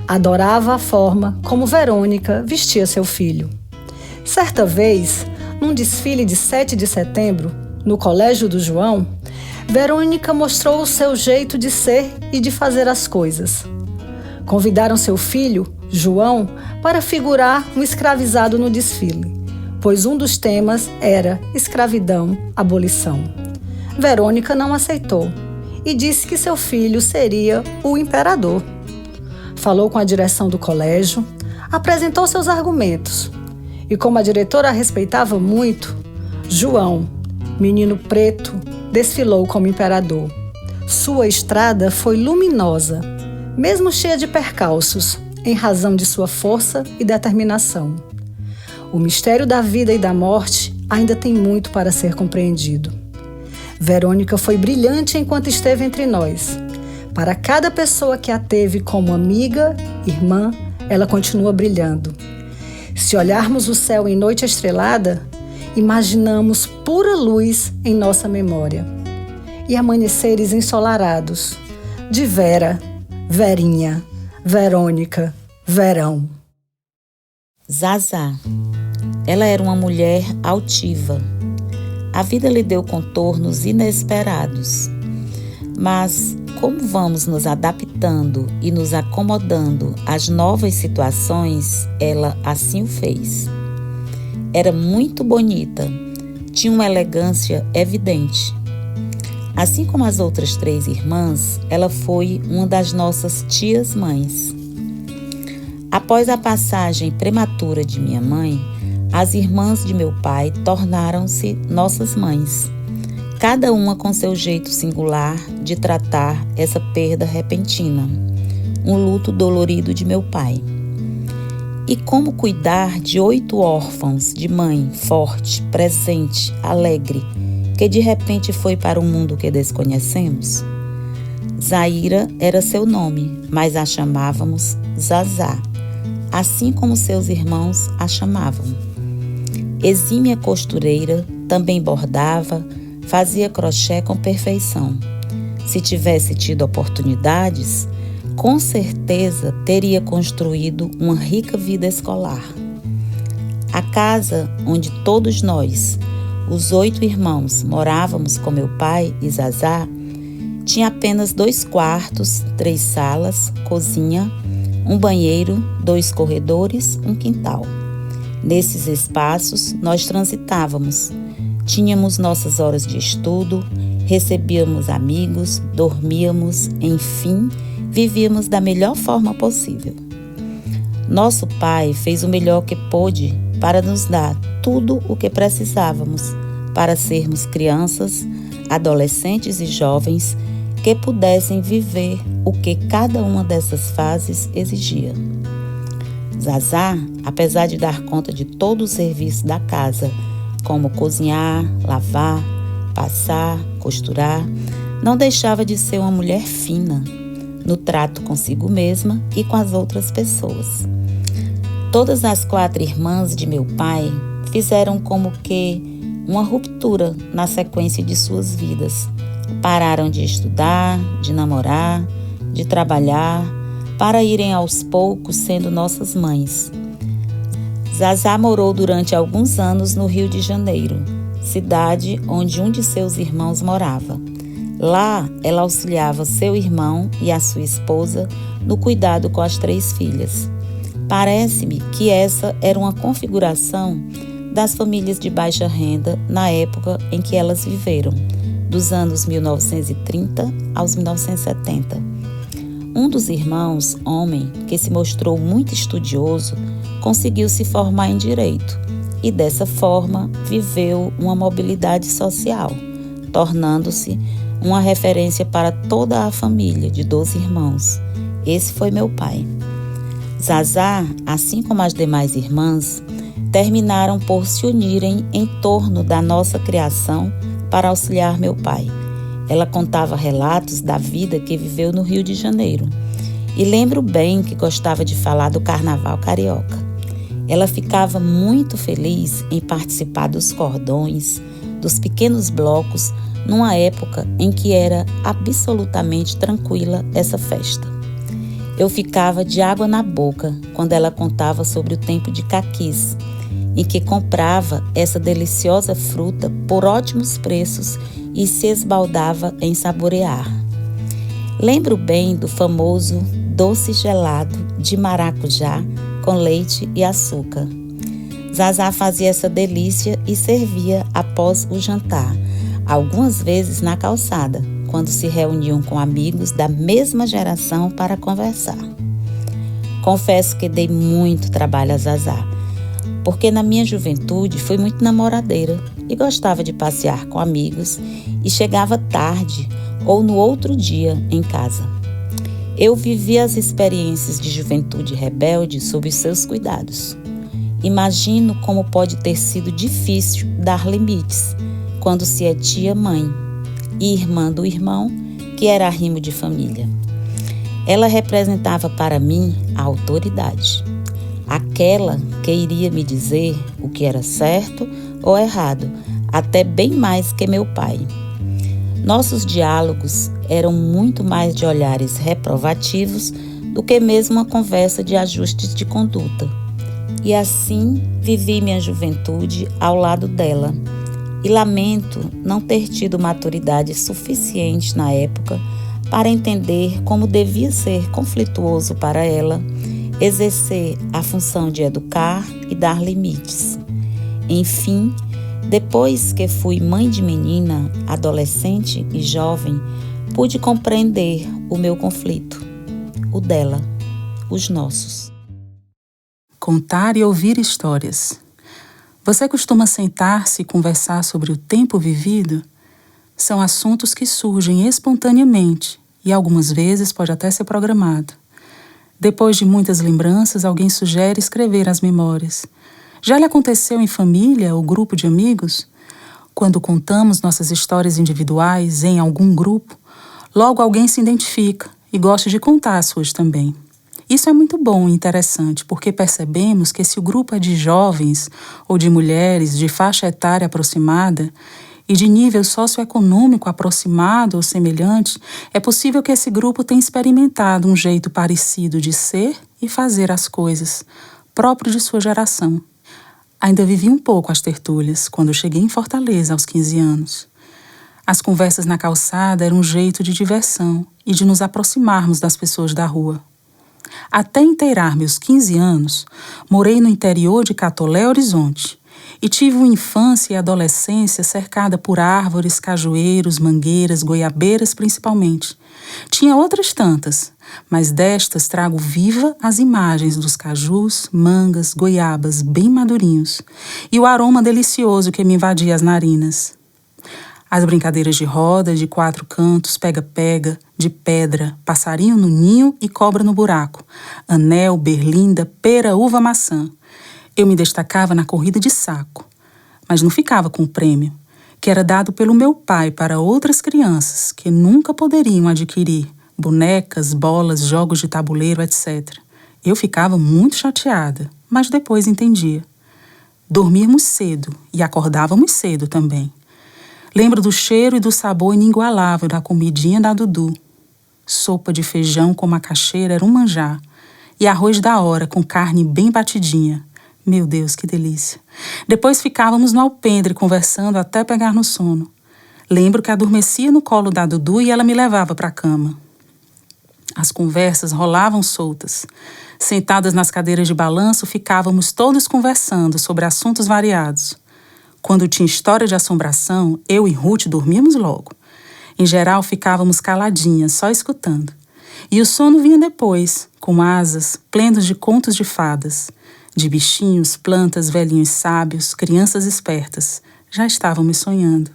Adorava a forma como Verônica vestia seu filho. Certa vez, num desfile de 7 de setembro, no colégio do João, Verônica mostrou o seu jeito de ser e de fazer as coisas. Convidaram seu filho, João, para figurar um escravizado no desfile, pois um dos temas era escravidão, abolição. Verônica não aceitou e disse que seu filho seria o imperador. Falou com a direção do colégio, apresentou seus argumentos e, como a diretora a respeitava muito, João, menino preto, desfilou como imperador. Sua estrada foi luminosa, mesmo cheia de percalços, em razão de sua força e determinação. O mistério da vida e da morte ainda tem muito para ser compreendido. Verônica foi brilhante enquanto esteve entre nós. Para cada pessoa que a teve como amiga, irmã, ela continua brilhando. Se olharmos o céu em noite estrelada, imaginamos pura luz em nossa memória. E amanheceres ensolarados, de Vera, Verinha, Verônica, Verão. Zazá. Ela era uma mulher altiva. A vida lhe deu contornos inesperados. Mas, como vamos nos adaptando e nos acomodando às novas situações, ela assim o fez. Era muito bonita, tinha uma elegância evidente. Assim como as outras 3 irmãs, ela foi uma das nossas tias-mães. Após a passagem prematura de minha mãe, as irmãs de meu pai tornaram-se nossas mães, cada uma com seu jeito singular de tratar essa perda repentina, um luto dolorido de meu pai. E como cuidar de 8 órfãos de mãe forte, presente, alegre, que de repente foi para um mundo que desconhecemos? Zaira era seu nome, mas a chamávamos Zazá, assim como seus irmãos a chamavam. Exímia costureira, também bordava, fazia crochê com perfeição. Se tivesse tido oportunidades, com certeza teria construído uma rica vida escolar. A casa onde todos nós, os 8 irmãos, morávamos com meu pai e Zazá, tinha apenas 2 quartos, 3 salas, cozinha, um banheiro, 2 corredores, um quintal. Nesses espaços nós transitávamos, tínhamos nossas horas de estudo, recebíamos amigos, dormíamos, enfim, vivíamos da melhor forma possível. Nosso pai fez o melhor que pôde para nos dar tudo o que precisávamos para sermos crianças, adolescentes e jovens que pudessem viver o que cada uma dessas fases exigia. Zazá, apesar de dar conta de todo o serviço da casa, como cozinhar, lavar, passar, costurar, não deixava de ser uma mulher fina no trato consigo mesma e com as outras pessoas. Todas as 4 irmãs de meu pai fizeram como que uma ruptura na sequência de suas vidas. Pararam de estudar, de namorar, de trabalhar, para irem aos poucos sendo nossas mães. Zazá morou durante alguns anos no Rio de Janeiro, cidade onde um de seus irmãos morava. Lá, ela auxiliava seu irmão e a sua esposa no cuidado com as 3 filhas. Parece-me que essa era uma configuração das famílias de baixa renda na época em que elas viveram, dos anos 1930 aos 1970. Um dos irmãos, homem, que se mostrou muito estudioso, conseguiu se formar em direito e, dessa forma, viveu uma mobilidade social, tornando-se uma referência para toda a família de 12 irmãos. Esse foi meu pai. Zazá, assim como as demais irmãs, terminaram por se unirem em torno da nossa criação para auxiliar meu pai. Ela contava relatos da vida que viveu no Rio de Janeiro e lembro bem que gostava de falar do carnaval carioca. Ela ficava muito feliz em participar dos cordões, dos pequenos blocos, numa época em que era absolutamente tranquila essa festa. Eu ficava de água na boca quando ela contava sobre o tempo de caquis, em que comprava essa deliciosa fruta por ótimos preços e se esbaldava em saborear. Lembro bem do famoso doce gelado de maracujá com leite e açúcar. Zazá fazia essa delícia e servia após o jantar, algumas vezes na calçada, quando se reuniam com amigos da mesma geração para conversar. Confesso que dei muito trabalho a Zazá, porque na minha juventude fui muito namoradeira e gostava de passear com amigos e chegava tarde ou no outro dia em casa. Eu vivi as experiências de juventude rebelde sob os seus cuidados. Imagino como pode ter sido difícil dar limites quando se é tia-mãe e irmã do irmão, que era arrimo de família. Ela representava para mim a autoridade, aquela que iria me dizer o que era certo ou errado, até bem mais que meu pai. Nossos diálogos eram muito mais de olhares reprovativos do que mesmo uma conversa de ajustes de conduta. E assim vivi minha juventude ao lado dela. E lamento não ter tido maturidade suficiente na época para entender como devia ser conflituoso para ela exercer a função de educar e dar limites. Enfim, depois que fui mãe de menina, adolescente e jovem, pude compreender o meu conflito, o dela, os nossos. Contar e ouvir histórias. Você costuma sentar-se e conversar sobre o tempo vivido? São assuntos que surgem espontaneamente e algumas vezes pode até ser programado. Depois de muitas lembranças, alguém sugere escrever as memórias. Já lhe aconteceu em família ou grupo de amigos? Quando contamos nossas histórias individuais em algum grupo, logo alguém se identifica e gosta de contar as suas também. Isso é muito bom e interessante, porque percebemos que se o grupo é de jovens ou de mulheres de faixa etária aproximada e de nível socioeconômico aproximado ou semelhante, é possível que esse grupo tenha experimentado um jeito parecido de ser e fazer as coisas, próprio de sua geração. Ainda vivi um pouco as tertúlias, quando cheguei em Fortaleza aos 15 anos. As conversas na calçada eram um jeito de diversão e de nos aproximarmos das pessoas da rua. Até inteirar meus 15 anos, morei no interior de Catolé, Horizonte, e tive uma infância e adolescência cercada por árvores, cajueiros, mangueiras, goiabeiras principalmente. Tinha outras tantas, mas destas trago viva as imagens dos cajus, mangas, goiabas bem madurinhos e o aroma delicioso que me invadia as narinas. As brincadeiras de roda, de 4 cantos, pega-pega, de pedra, passarinho no ninho e cobra no buraco, anel, berlinda, pera, uva, maçã. Eu me destacava na corrida de saco. mas não ficava com o prêmio, que era dado pelo meu pai para outras crianças que nunca poderiam adquirir bonecas, bolas, jogos de tabuleiro, etc. Eu ficava muito chateada, mas depois entendia. Dormíamos cedo e acordávamos cedo também. Lembro do cheiro e do sabor inigualável da comidinha da Dudu. Sopa de feijão com macaxeira era um manjar, e arroz da hora com carne bem batidinha. Meu Deus, que delícia! Depois ficávamos no alpendre conversando até pegar no sono. Lembro que adormecia no colo da Dudu e ela me levava para a cama. As conversas rolavam soltas. Sentadas nas cadeiras de balanço, ficávamos todos conversando sobre assuntos variados. Quando tinha história de assombração, eu e Ruth dormíamos logo. Em geral, ficávamos caladinhas, só escutando. E o sono vinha depois, com asas, plenos de contos de fadas, de bichinhos, plantas, velhinhos sábios, crianças espertas. Já estávamos sonhando.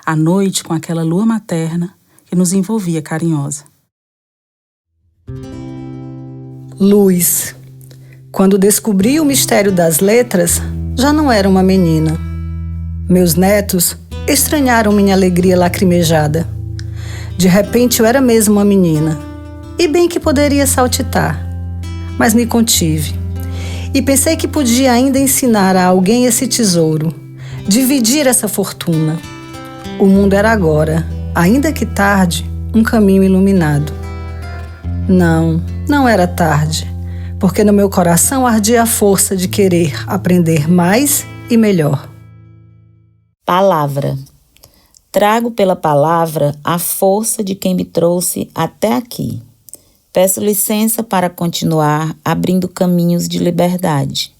À noite, com aquela lua materna que nos envolvia carinhosa. Luz. Quando descobri o mistério das letras, já não era uma menina. Meus netos estranharam minha alegria lacrimejada. De repente eu era mesmo uma menina. E bem que poderia saltitar. Mas me contive. E pensei que podia ainda ensinar a alguém esse tesouro. Dividir essa fortuna. O mundo era agora, ainda que tarde, um caminho iluminado. Não era tarde, porque no meu coração ardia a força de querer aprender mais e melhor. Palavra. Trago pela palavra a força de quem me trouxe até aqui. Peço licença para continuar abrindo caminhos de liberdade.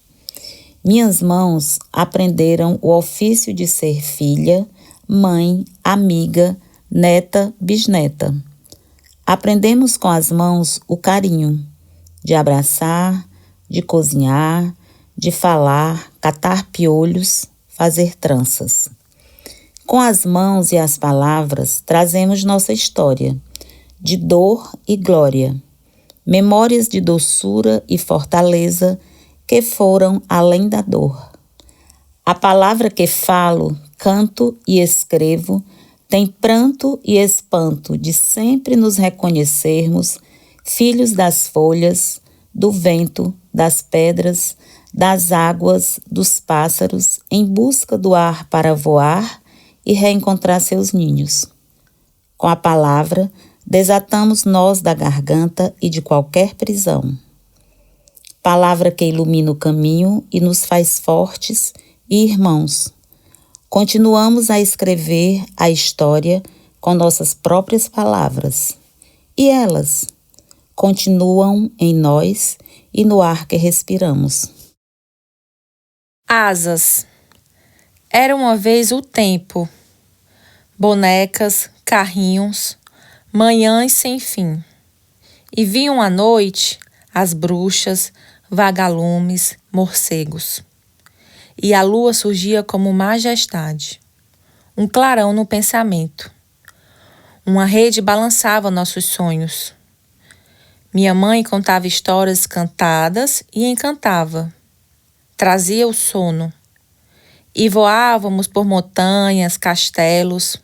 Minhas mãos aprenderam o ofício de ser filha, mãe, amiga, neta, bisneta. Aprendemos com as mãos o carinho, de abraçar, de cozinhar, de falar, catar piolhos, fazer tranças. Com as mãos e as palavras trazemos nossa história, de dor e glória, memórias de doçura e fortaleza que foram além da dor. A palavra que falo, canto e escrevo tem pranto e espanto de sempre nos reconhecermos filhos das folhas, do vento, das pedras, das águas, dos pássaros, em busca do ar para voar e reencontrar seus ninhos. Com a palavra, desatamos nós da garganta e de qualquer prisão. Palavra que ilumina o caminho e nos faz fortes e irmãos. Continuamos a escrever a história com nossas próprias palavras. E elas continuam em nós e no ar que respiramos. Asas. Era uma vez o tempo. Bonecas, carrinhos, manhãs sem fim. E vinham à noite as bruxas, vagalumes, morcegos. E a lua surgia como majestade, um clarão no pensamento. Uma rede balançava nossos sonhos. Minha mãe contava histórias cantadas e encantava. Trazia o sono. E voávamos por montanhas, castelos,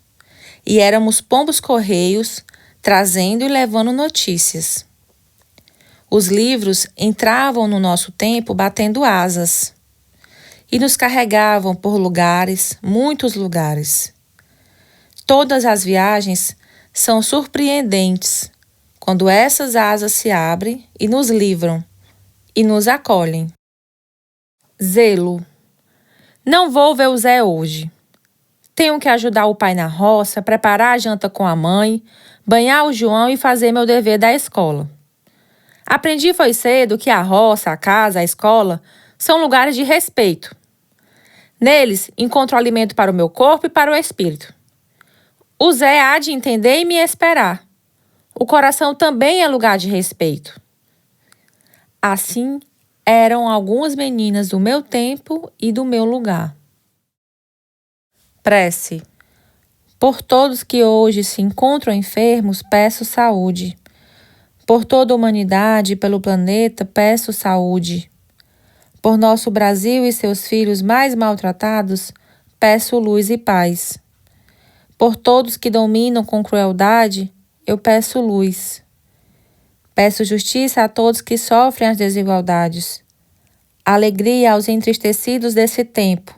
e éramos pombos-correios, trazendo e levando notícias. Os livros entravam no nosso tempo batendo asas e nos carregavam por lugares, muitos lugares. Todas as viagens são surpreendentes quando essas asas se abrem e nos livram e nos acolhem. Zelo. Não vou ver o Zé hoje. Tenho que ajudar o pai na roça, preparar a janta com a mãe, banhar o João e fazer meu dever da escola. Aprendi foi cedo que a roça, a casa, a escola são lugares de respeito. Neles encontro alimento para o meu corpo e para o espírito. O Zé há de entender e me esperar. O coração também é lugar de respeito. Assim eram algumas meninas do meu tempo e do meu lugar. Prece. Por todos que hoje se encontram enfermos, peço saúde. Por toda a humanidade e pelo planeta, peço saúde. Por nosso Brasil e seus filhos mais maltratados, peço luz e paz. Por todos que dominam com crueldade, eu peço luz. Peço justiça a todos que sofrem as desigualdades. Alegria aos entristecidos desse tempo.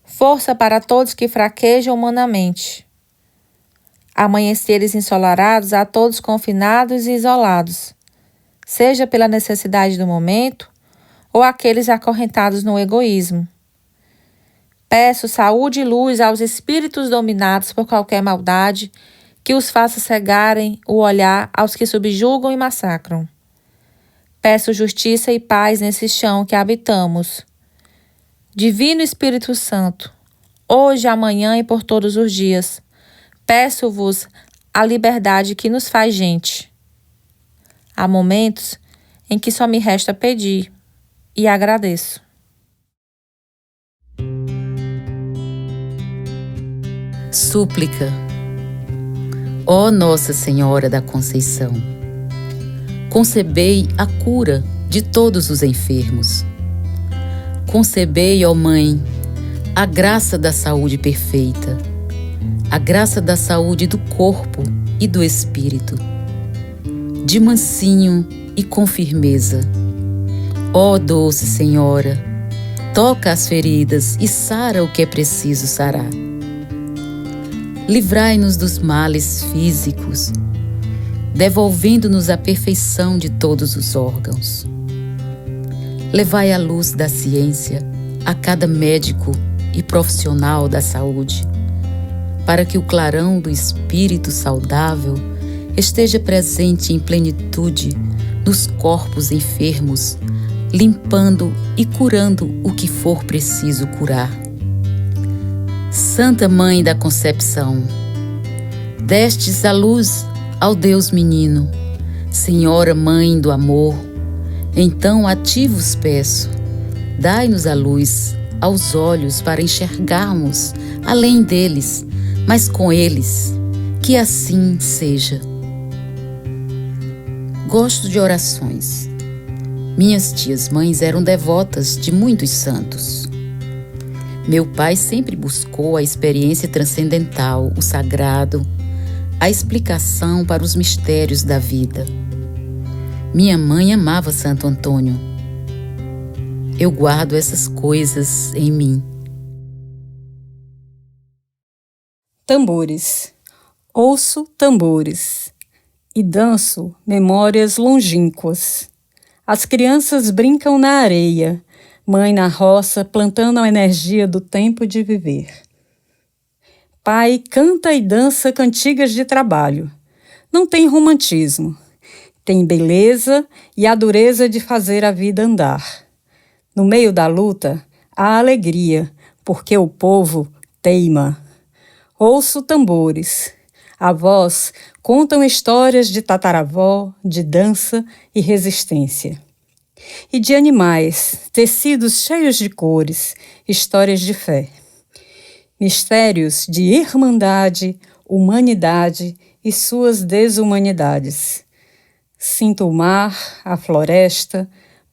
Força para todos que fraquejam humanamente. Amanheceres ensolarados a todos confinados e isolados, seja pela necessidade do momento ou aqueles acorrentados no egoísmo. Peço saúde e luz aos espíritos dominados por qualquer maldade que os faça cegarem o olhar aos que subjugam e massacram. Peço justiça e paz nesse chão que habitamos. Divino Espírito Santo, hoje, amanhã e por todos os dias, peço-vos a liberdade que nos faz gente. Há momentos em que só me resta pedir e agradeço. Súplica. Ó Nossa Senhora da Conceição, concebei a cura de todos os enfermos. Concebei, ó Mãe, a graça da saúde perfeita, a graça da saúde do corpo e do espírito, de mansinho e com firmeza. Ó doce Senhora, toca as feridas e sara o que é preciso sarar. Livrai-nos dos males físicos, devolvendo-nos a perfeição de todos os órgãos. Levai a luz da ciência a cada médico e profissional da saúde, para que o clarão do espírito saudável esteja presente em plenitude nos corpos enfermos, limpando e curando o que for preciso curar. Santa Mãe da Concepção, destes a luz ao Deus menino, Senhora Mãe do Amor, então a ti vos peço, dai-nos a luz aos olhos para enxergarmos além deles, mas com eles, que assim seja. Gosto de orações. Minhas tias-mães eram devotas de muitos santos. Meu pai sempre buscou a experiência transcendental, o sagrado, a explicação para os mistérios da vida. Minha mãe amava Santo Antônio. Eu guardo essas coisas em mim. Tambores. Ouço tambores e danço memórias longínquas. As crianças brincam na areia, mãe na roça plantando a energia do tempo de viver. Pai canta e dança cantigas de trabalho. Não tem romantismo, tem beleza e a dureza de fazer a vida andar. No meio da luta, há alegria, porque o povo teima. Ouço tambores. Avós contam histórias de tataravó, de dança e resistência. E de animais, tecidos cheios de cores, histórias de fé. Mistérios de irmandade, humanidade e suas desumanidades. Sinto o mar, a floresta,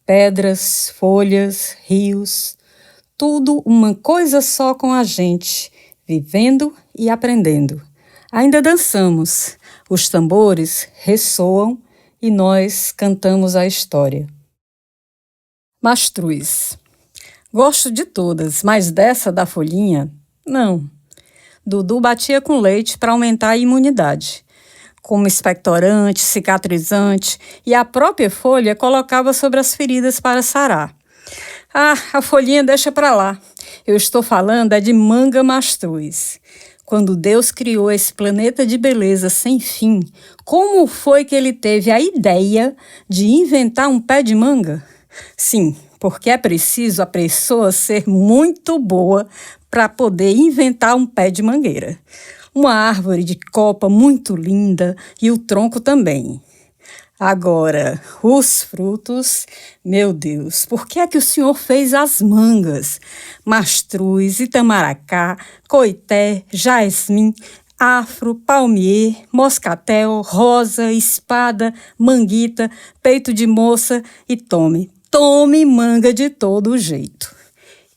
pedras, folhas, rios, tudo uma coisa só com a gente, vivendo e aprendendo. Ainda dançamos, os tambores ressoam e nós cantamos a história. Mastruz. Gosto de todas, mas dessa da folhinha, não. Dudu batia com leite para aumentar a imunidade. Como expectorante, cicatrizante, e a própria folha colocava sobre as feridas para sarar. Ah, a folhinha deixa para lá. Eu estou falando de manga mastruz. Quando Deus criou esse planeta de beleza sem fim, como foi que ele teve a ideia de inventar um pé de manga? Sim, porque é preciso a pessoa ser muito boa para poder inventar um pé de mangueira. Uma árvore de copa muito linda e o tronco também. Agora, os frutos, meu Deus, por que é que o senhor fez as mangas? Mastruz, itamaracá, coité, jasmim, afro, palmier, moscatel, rosa, espada, manguita, peito de moça e tome manga de todo jeito.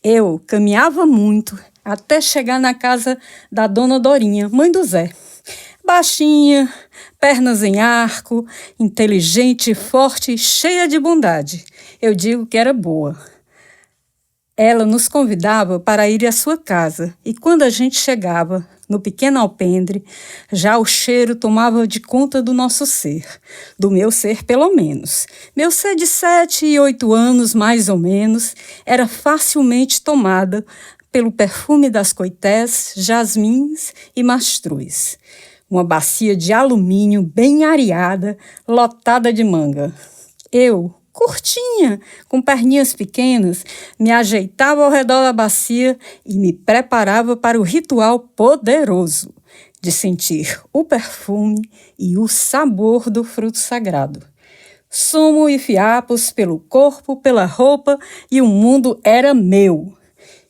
Eu caminhava muito, até chegar na casa da dona Dorinha, mãe do Zé. Baixinha, pernas em arco, inteligente, forte e cheia de bondade. Eu digo que era boa. Ela nos convidava para ir à sua casa, e quando a gente chegava no pequeno alpendre, já o cheiro tomava de conta do nosso ser, do meu ser pelo menos. Meu ser de 7 e 8 anos, mais ou menos, era facilmente tomada pelo perfume das coités, jasmins e mastruz. Uma bacia de alumínio bem areada, lotada de manga. Eu, curtinha, com perninhas pequenas, me ajeitava ao redor da bacia e me preparava para o ritual poderoso de sentir o perfume e o sabor do fruto sagrado. Sumo e fiapos pelo corpo, pela roupa, e o mundo era meu.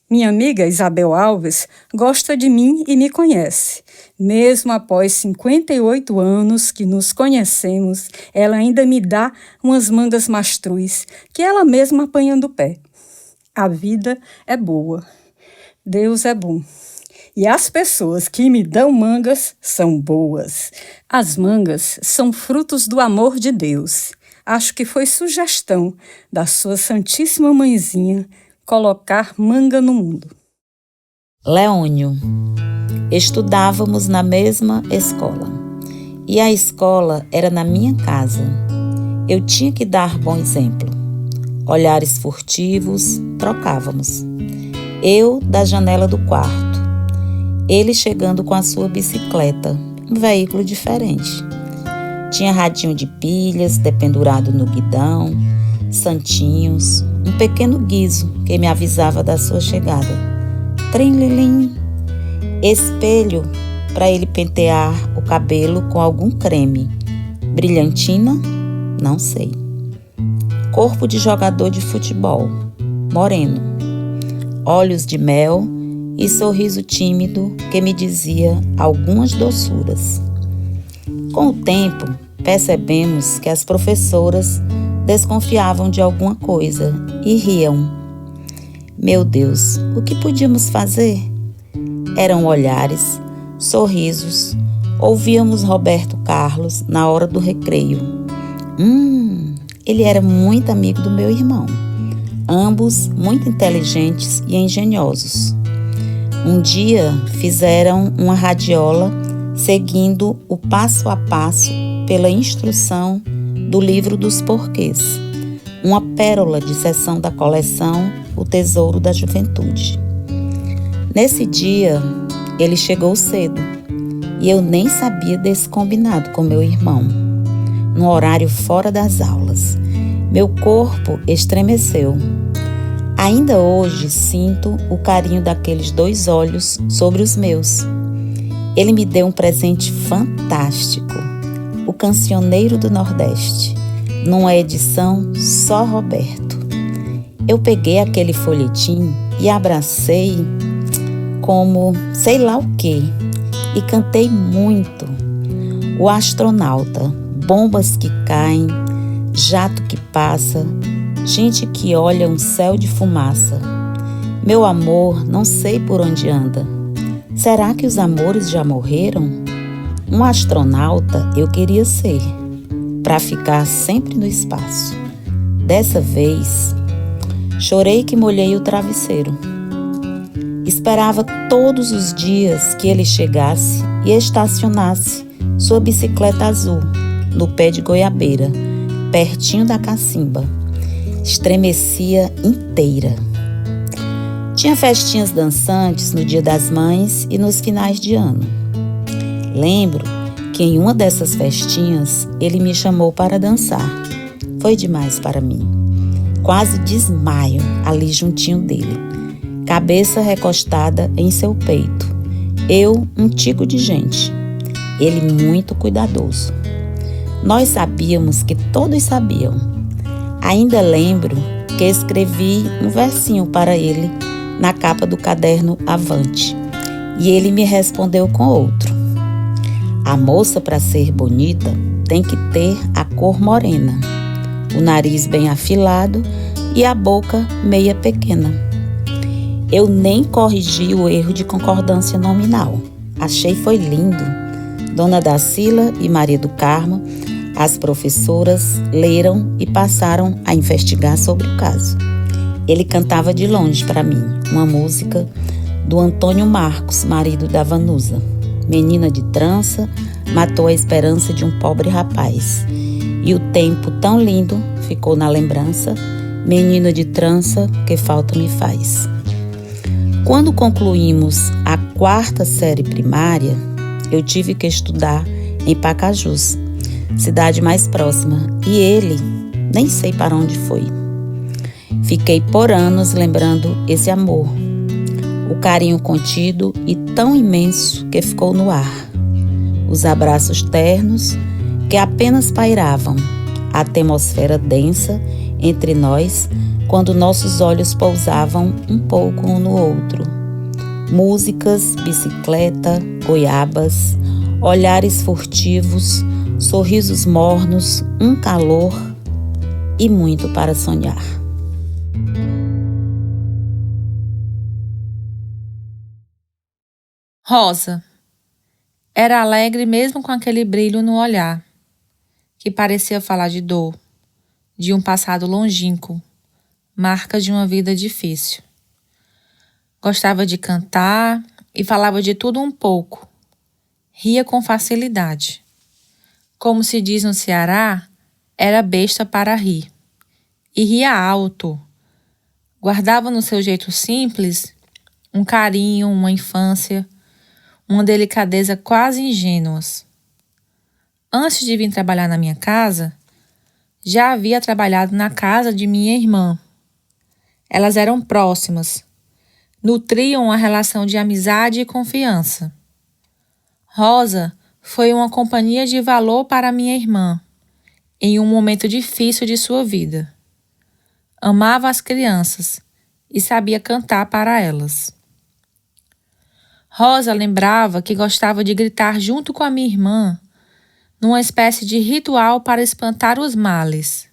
Minha amiga Isabel Alves gosta de mim e me conhece. Mesmo após 58 anos que nos conhecemos, ela ainda me dá umas mangas mastruz que ela mesma apanha do pé. A vida é boa. Deus é bom. E as pessoas que me dão mangas são boas. As mangas são frutos do amor de Deus. Acho que foi sugestão da sua Santíssima Mãezinha colocar manga no mundo. Leônio. Estudávamos na mesma escola. E a escola era na minha casa. Eu tinha que dar bom exemplo. Olhares furtivos, trocávamos. Eu da janela do quarto. Ele chegando com a sua bicicleta, um veículo diferente. Tinha radinho de pilhas dependurado no guidão, santinhos, um pequeno guizo que me avisava da sua chegada. Trim-lilim, espelho para ele pentear o cabelo com algum creme. Brilhantina? Não sei. Corpo de jogador de futebol, moreno. Olhos de mel e sorriso tímido que me dizia algumas doçuras. Com o tempo, percebemos que as professoras desconfiavam de alguma coisa e riam. Meu Deus, o que podíamos fazer? Eram olhares, sorrisos. Ouvíamos Roberto Carlos na hora do recreio. Ele era muito amigo do meu irmão. Ambos muito inteligentes e engenhosos. Um dia fizeram uma radiola seguindo o passo a passo pela instrução do livro dos porquês, uma pérola de seção da coleção O Tesouro da Juventude. Nesse dia, ele chegou cedo e eu nem sabia desse combinado com meu irmão. Num horário fora das aulas, meu corpo estremeceu. Ainda hoje sinto o carinho daqueles 2 olhos sobre os meus. Ele me deu um presente fantástico, o Cancioneiro do Nordeste, numa edição só Roberto. Eu peguei aquele folhetim e abracei como sei lá o quê, e cantei muito. O astronauta, bombas que caem, jato que passa, gente que olha um céu de fumaça. Meu amor, não sei por onde anda. Será que os amores já morreram? Um astronauta eu queria ser, para ficar sempre no espaço. Dessa vez, chorei que molhei o travesseiro. Esperava todos os dias que ele chegasse e estacionasse sua bicicleta azul no pé de goiabeira, pertinho da cacimba. Estremecia inteira. Tinha festinhas dançantes no Dia das Mães e nos finais de ano. Lembro que em uma dessas festinhas ele me chamou para dançar. Foi demais para mim. Quase desmaio ali juntinho dele, cabeça recostada em seu peito. Eu, um tico de gente. Ele muito cuidadoso. Nós sabíamos que todos sabiam. Ainda lembro que escrevi um versinho para ele na capa do caderno Avante. E ele me respondeu com outro. A moça, para ser bonita, tem que ter a cor morena, o nariz bem afilado e a boca meia pequena. Eu nem corrigi o erro de concordância nominal. Achei foi lindo. Dona Dacila e Maria do Carmo, as professoras, leram e passaram a investigar sobre o caso. Ele cantava de longe para mim uma música do Antônio Marcos, marido da Vanusa. Menina de trança, matou a esperança de um pobre rapaz. E o tempo tão lindo ficou na lembrança, menina de trança, que falta me faz. Quando concluímos a 4ª série primária, eu tive que estudar em Pacajus, cidade mais próxima, e ele nem sei para onde foi. Fiquei por anos lembrando esse amor, o carinho contido e tão imenso que ficou no ar, os abraços ternos que apenas pairavam, a atmosfera densa entre nós quando nossos olhos pousavam um pouco um no outro. Músicas, bicicleta, goiabas, olhares furtivos, sorrisos mornos, um calor e muito para sonhar. Rosa era alegre mesmo com aquele brilho no olhar, que parecia falar de dor, de um passado longínquo, marca de uma vida difícil. Gostava de cantar e falava de tudo um pouco. Ria com facilidade. Como se diz no Ceará, era besta para rir. E ria alto. Guardava no seu jeito simples um carinho, uma infância, uma delicadeza quase ingênuas. Antes de vir trabalhar na minha casa, já havia trabalhado na casa de minha irmã. Elas eram próximas, nutriam uma relação de amizade e confiança. Rosa foi uma companhia de valor para minha irmã, em um momento difícil de sua vida. Amava as crianças e sabia cantar para elas. Rosa lembrava que gostava de gritar junto com a minha irmã, numa espécie de ritual para espantar os males.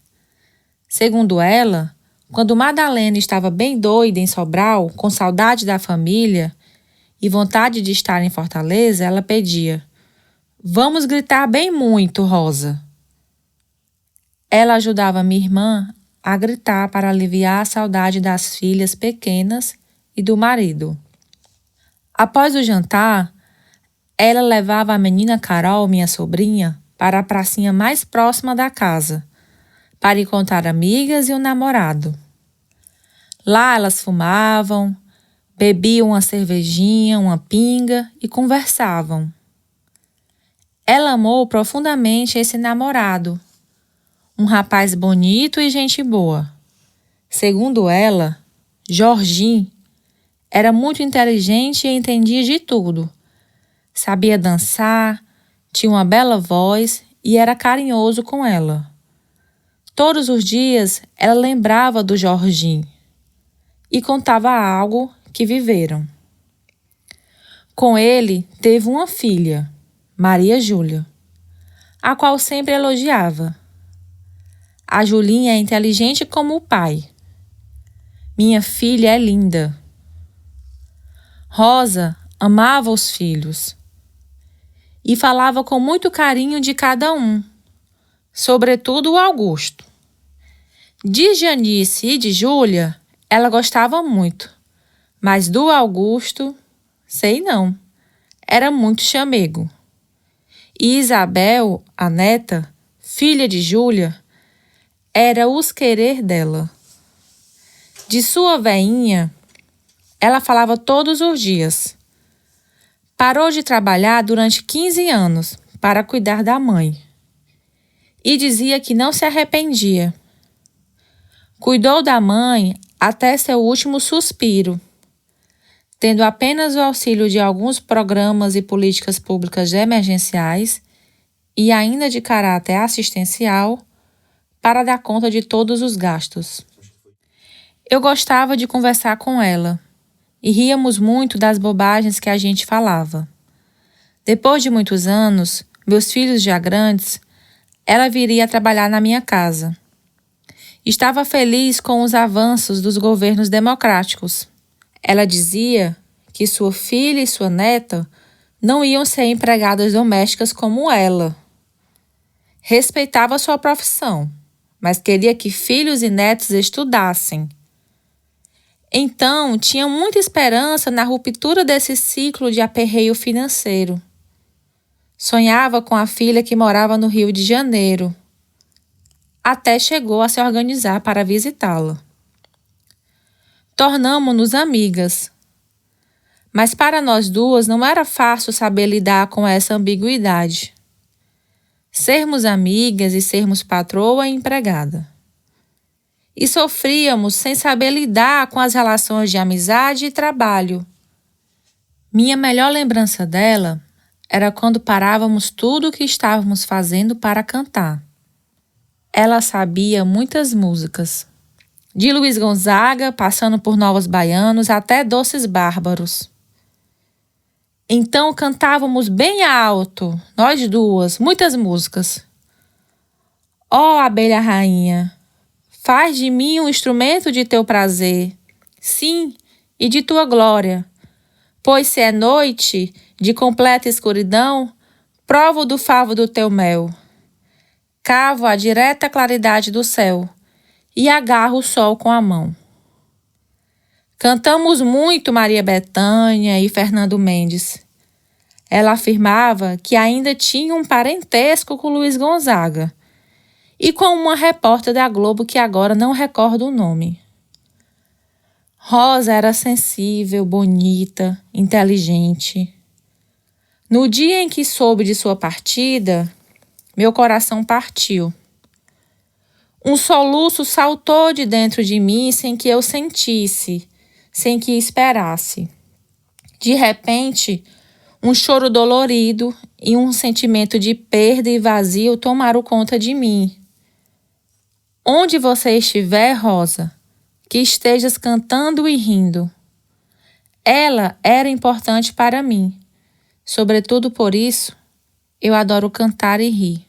Segundo ela, quando Madalena estava bem doida em Sobral, com saudade da família e vontade de estar em Fortaleza, ela pedia: "Vamos gritar bem muito, Rosa." Ela ajudava minha irmã a gritar para aliviar a saudade das filhas pequenas e do marido. Após o jantar, ela levava a menina Carol, minha sobrinha, para a pracinha mais próxima da casa, para encontrar amigas e um namorado. Lá elas fumavam, bebiam uma cervejinha, uma pinga e conversavam. Ela amou profundamente esse namorado, um rapaz bonito e gente boa. Segundo ela, Jorginho era muito inteligente e entendia de tudo. Sabia dançar, tinha uma bela voz e era carinhoso com ela. Todos os dias ela lembrava do Jorginho e contava algo que viveram. Com ele teve uma filha, Maria Júlia, a qual sempre elogiava. A Julinha é inteligente como o pai. Minha filha é linda. Rosa amava os filhos e falava com muito carinho de cada um, sobretudo o Augusto. De Janice e de Júlia, ela gostava muito, mas do Augusto, sei não, era muito chamego. E Isabel, a neta, filha de Júlia, era os querer dela. De sua veinha, ela falava todos os dias. Parou de trabalhar durante 15 anos para cuidar da mãe. E dizia que não se arrependia. Cuidou da mãe até seu último suspiro, tendo apenas o auxílio de alguns programas e políticas públicas emergenciais e ainda de caráter assistencial para dar conta de todos os gastos. Eu gostava de conversar com ela e ríamos muito das bobagens que a gente falava. Depois de muitos anos, meus filhos já grandes, ela viria trabalhar na minha casa. Estava feliz com os avanços dos governos democráticos. Ela dizia que sua filha e sua neta não iam ser empregadas domésticas como ela. Respeitava sua profissão, mas queria que filhos e netos estudassem. Então, tinha muita esperança na ruptura desse ciclo de aperreio financeiro. Sonhava com a filha que morava no Rio de Janeiro. Até chegou a se organizar para visitá-la. Tornamo-nos amigas. Mas para nós duas não era fácil saber lidar com essa ambiguidade. Sermos amigas e sermos patroa e empregada. E sofríamos sem saber lidar com as relações de amizade e trabalho. Minha melhor lembrança dela era quando parávamos tudo o que estávamos fazendo para cantar. Ela sabia muitas músicas, de Luiz Gonzaga, passando por Novos Baianos, até Doces Bárbaros. Então cantávamos bem alto, nós duas, muitas músicas. Ó abelha rainha, faz de mim um instrumento de teu prazer, sim, e de tua glória. Pois se é noite de completa escuridão, provo do favo do teu mel. Cavo a direta claridade do céu e agarro o sol com a mão. Cantamos muito Maria Bethânia e Fernando Mendes. Ela afirmava que ainda tinha um parentesco com Luiz Gonzaga e com uma repórter da Globo que agora não recordo o nome. Rosa era sensível, bonita, inteligente. No dia em que soube de sua partida, meu coração partiu. Um soluço saltou de dentro de mim sem que eu sentisse, sem que esperasse. De repente, um choro dolorido e um sentimento de perda e vazio tomaram conta de mim. Onde você estiver, Rosa, que estejas cantando e rindo. Ela era importante para mim. Sobretudo por isso, eu adoro cantar e rir.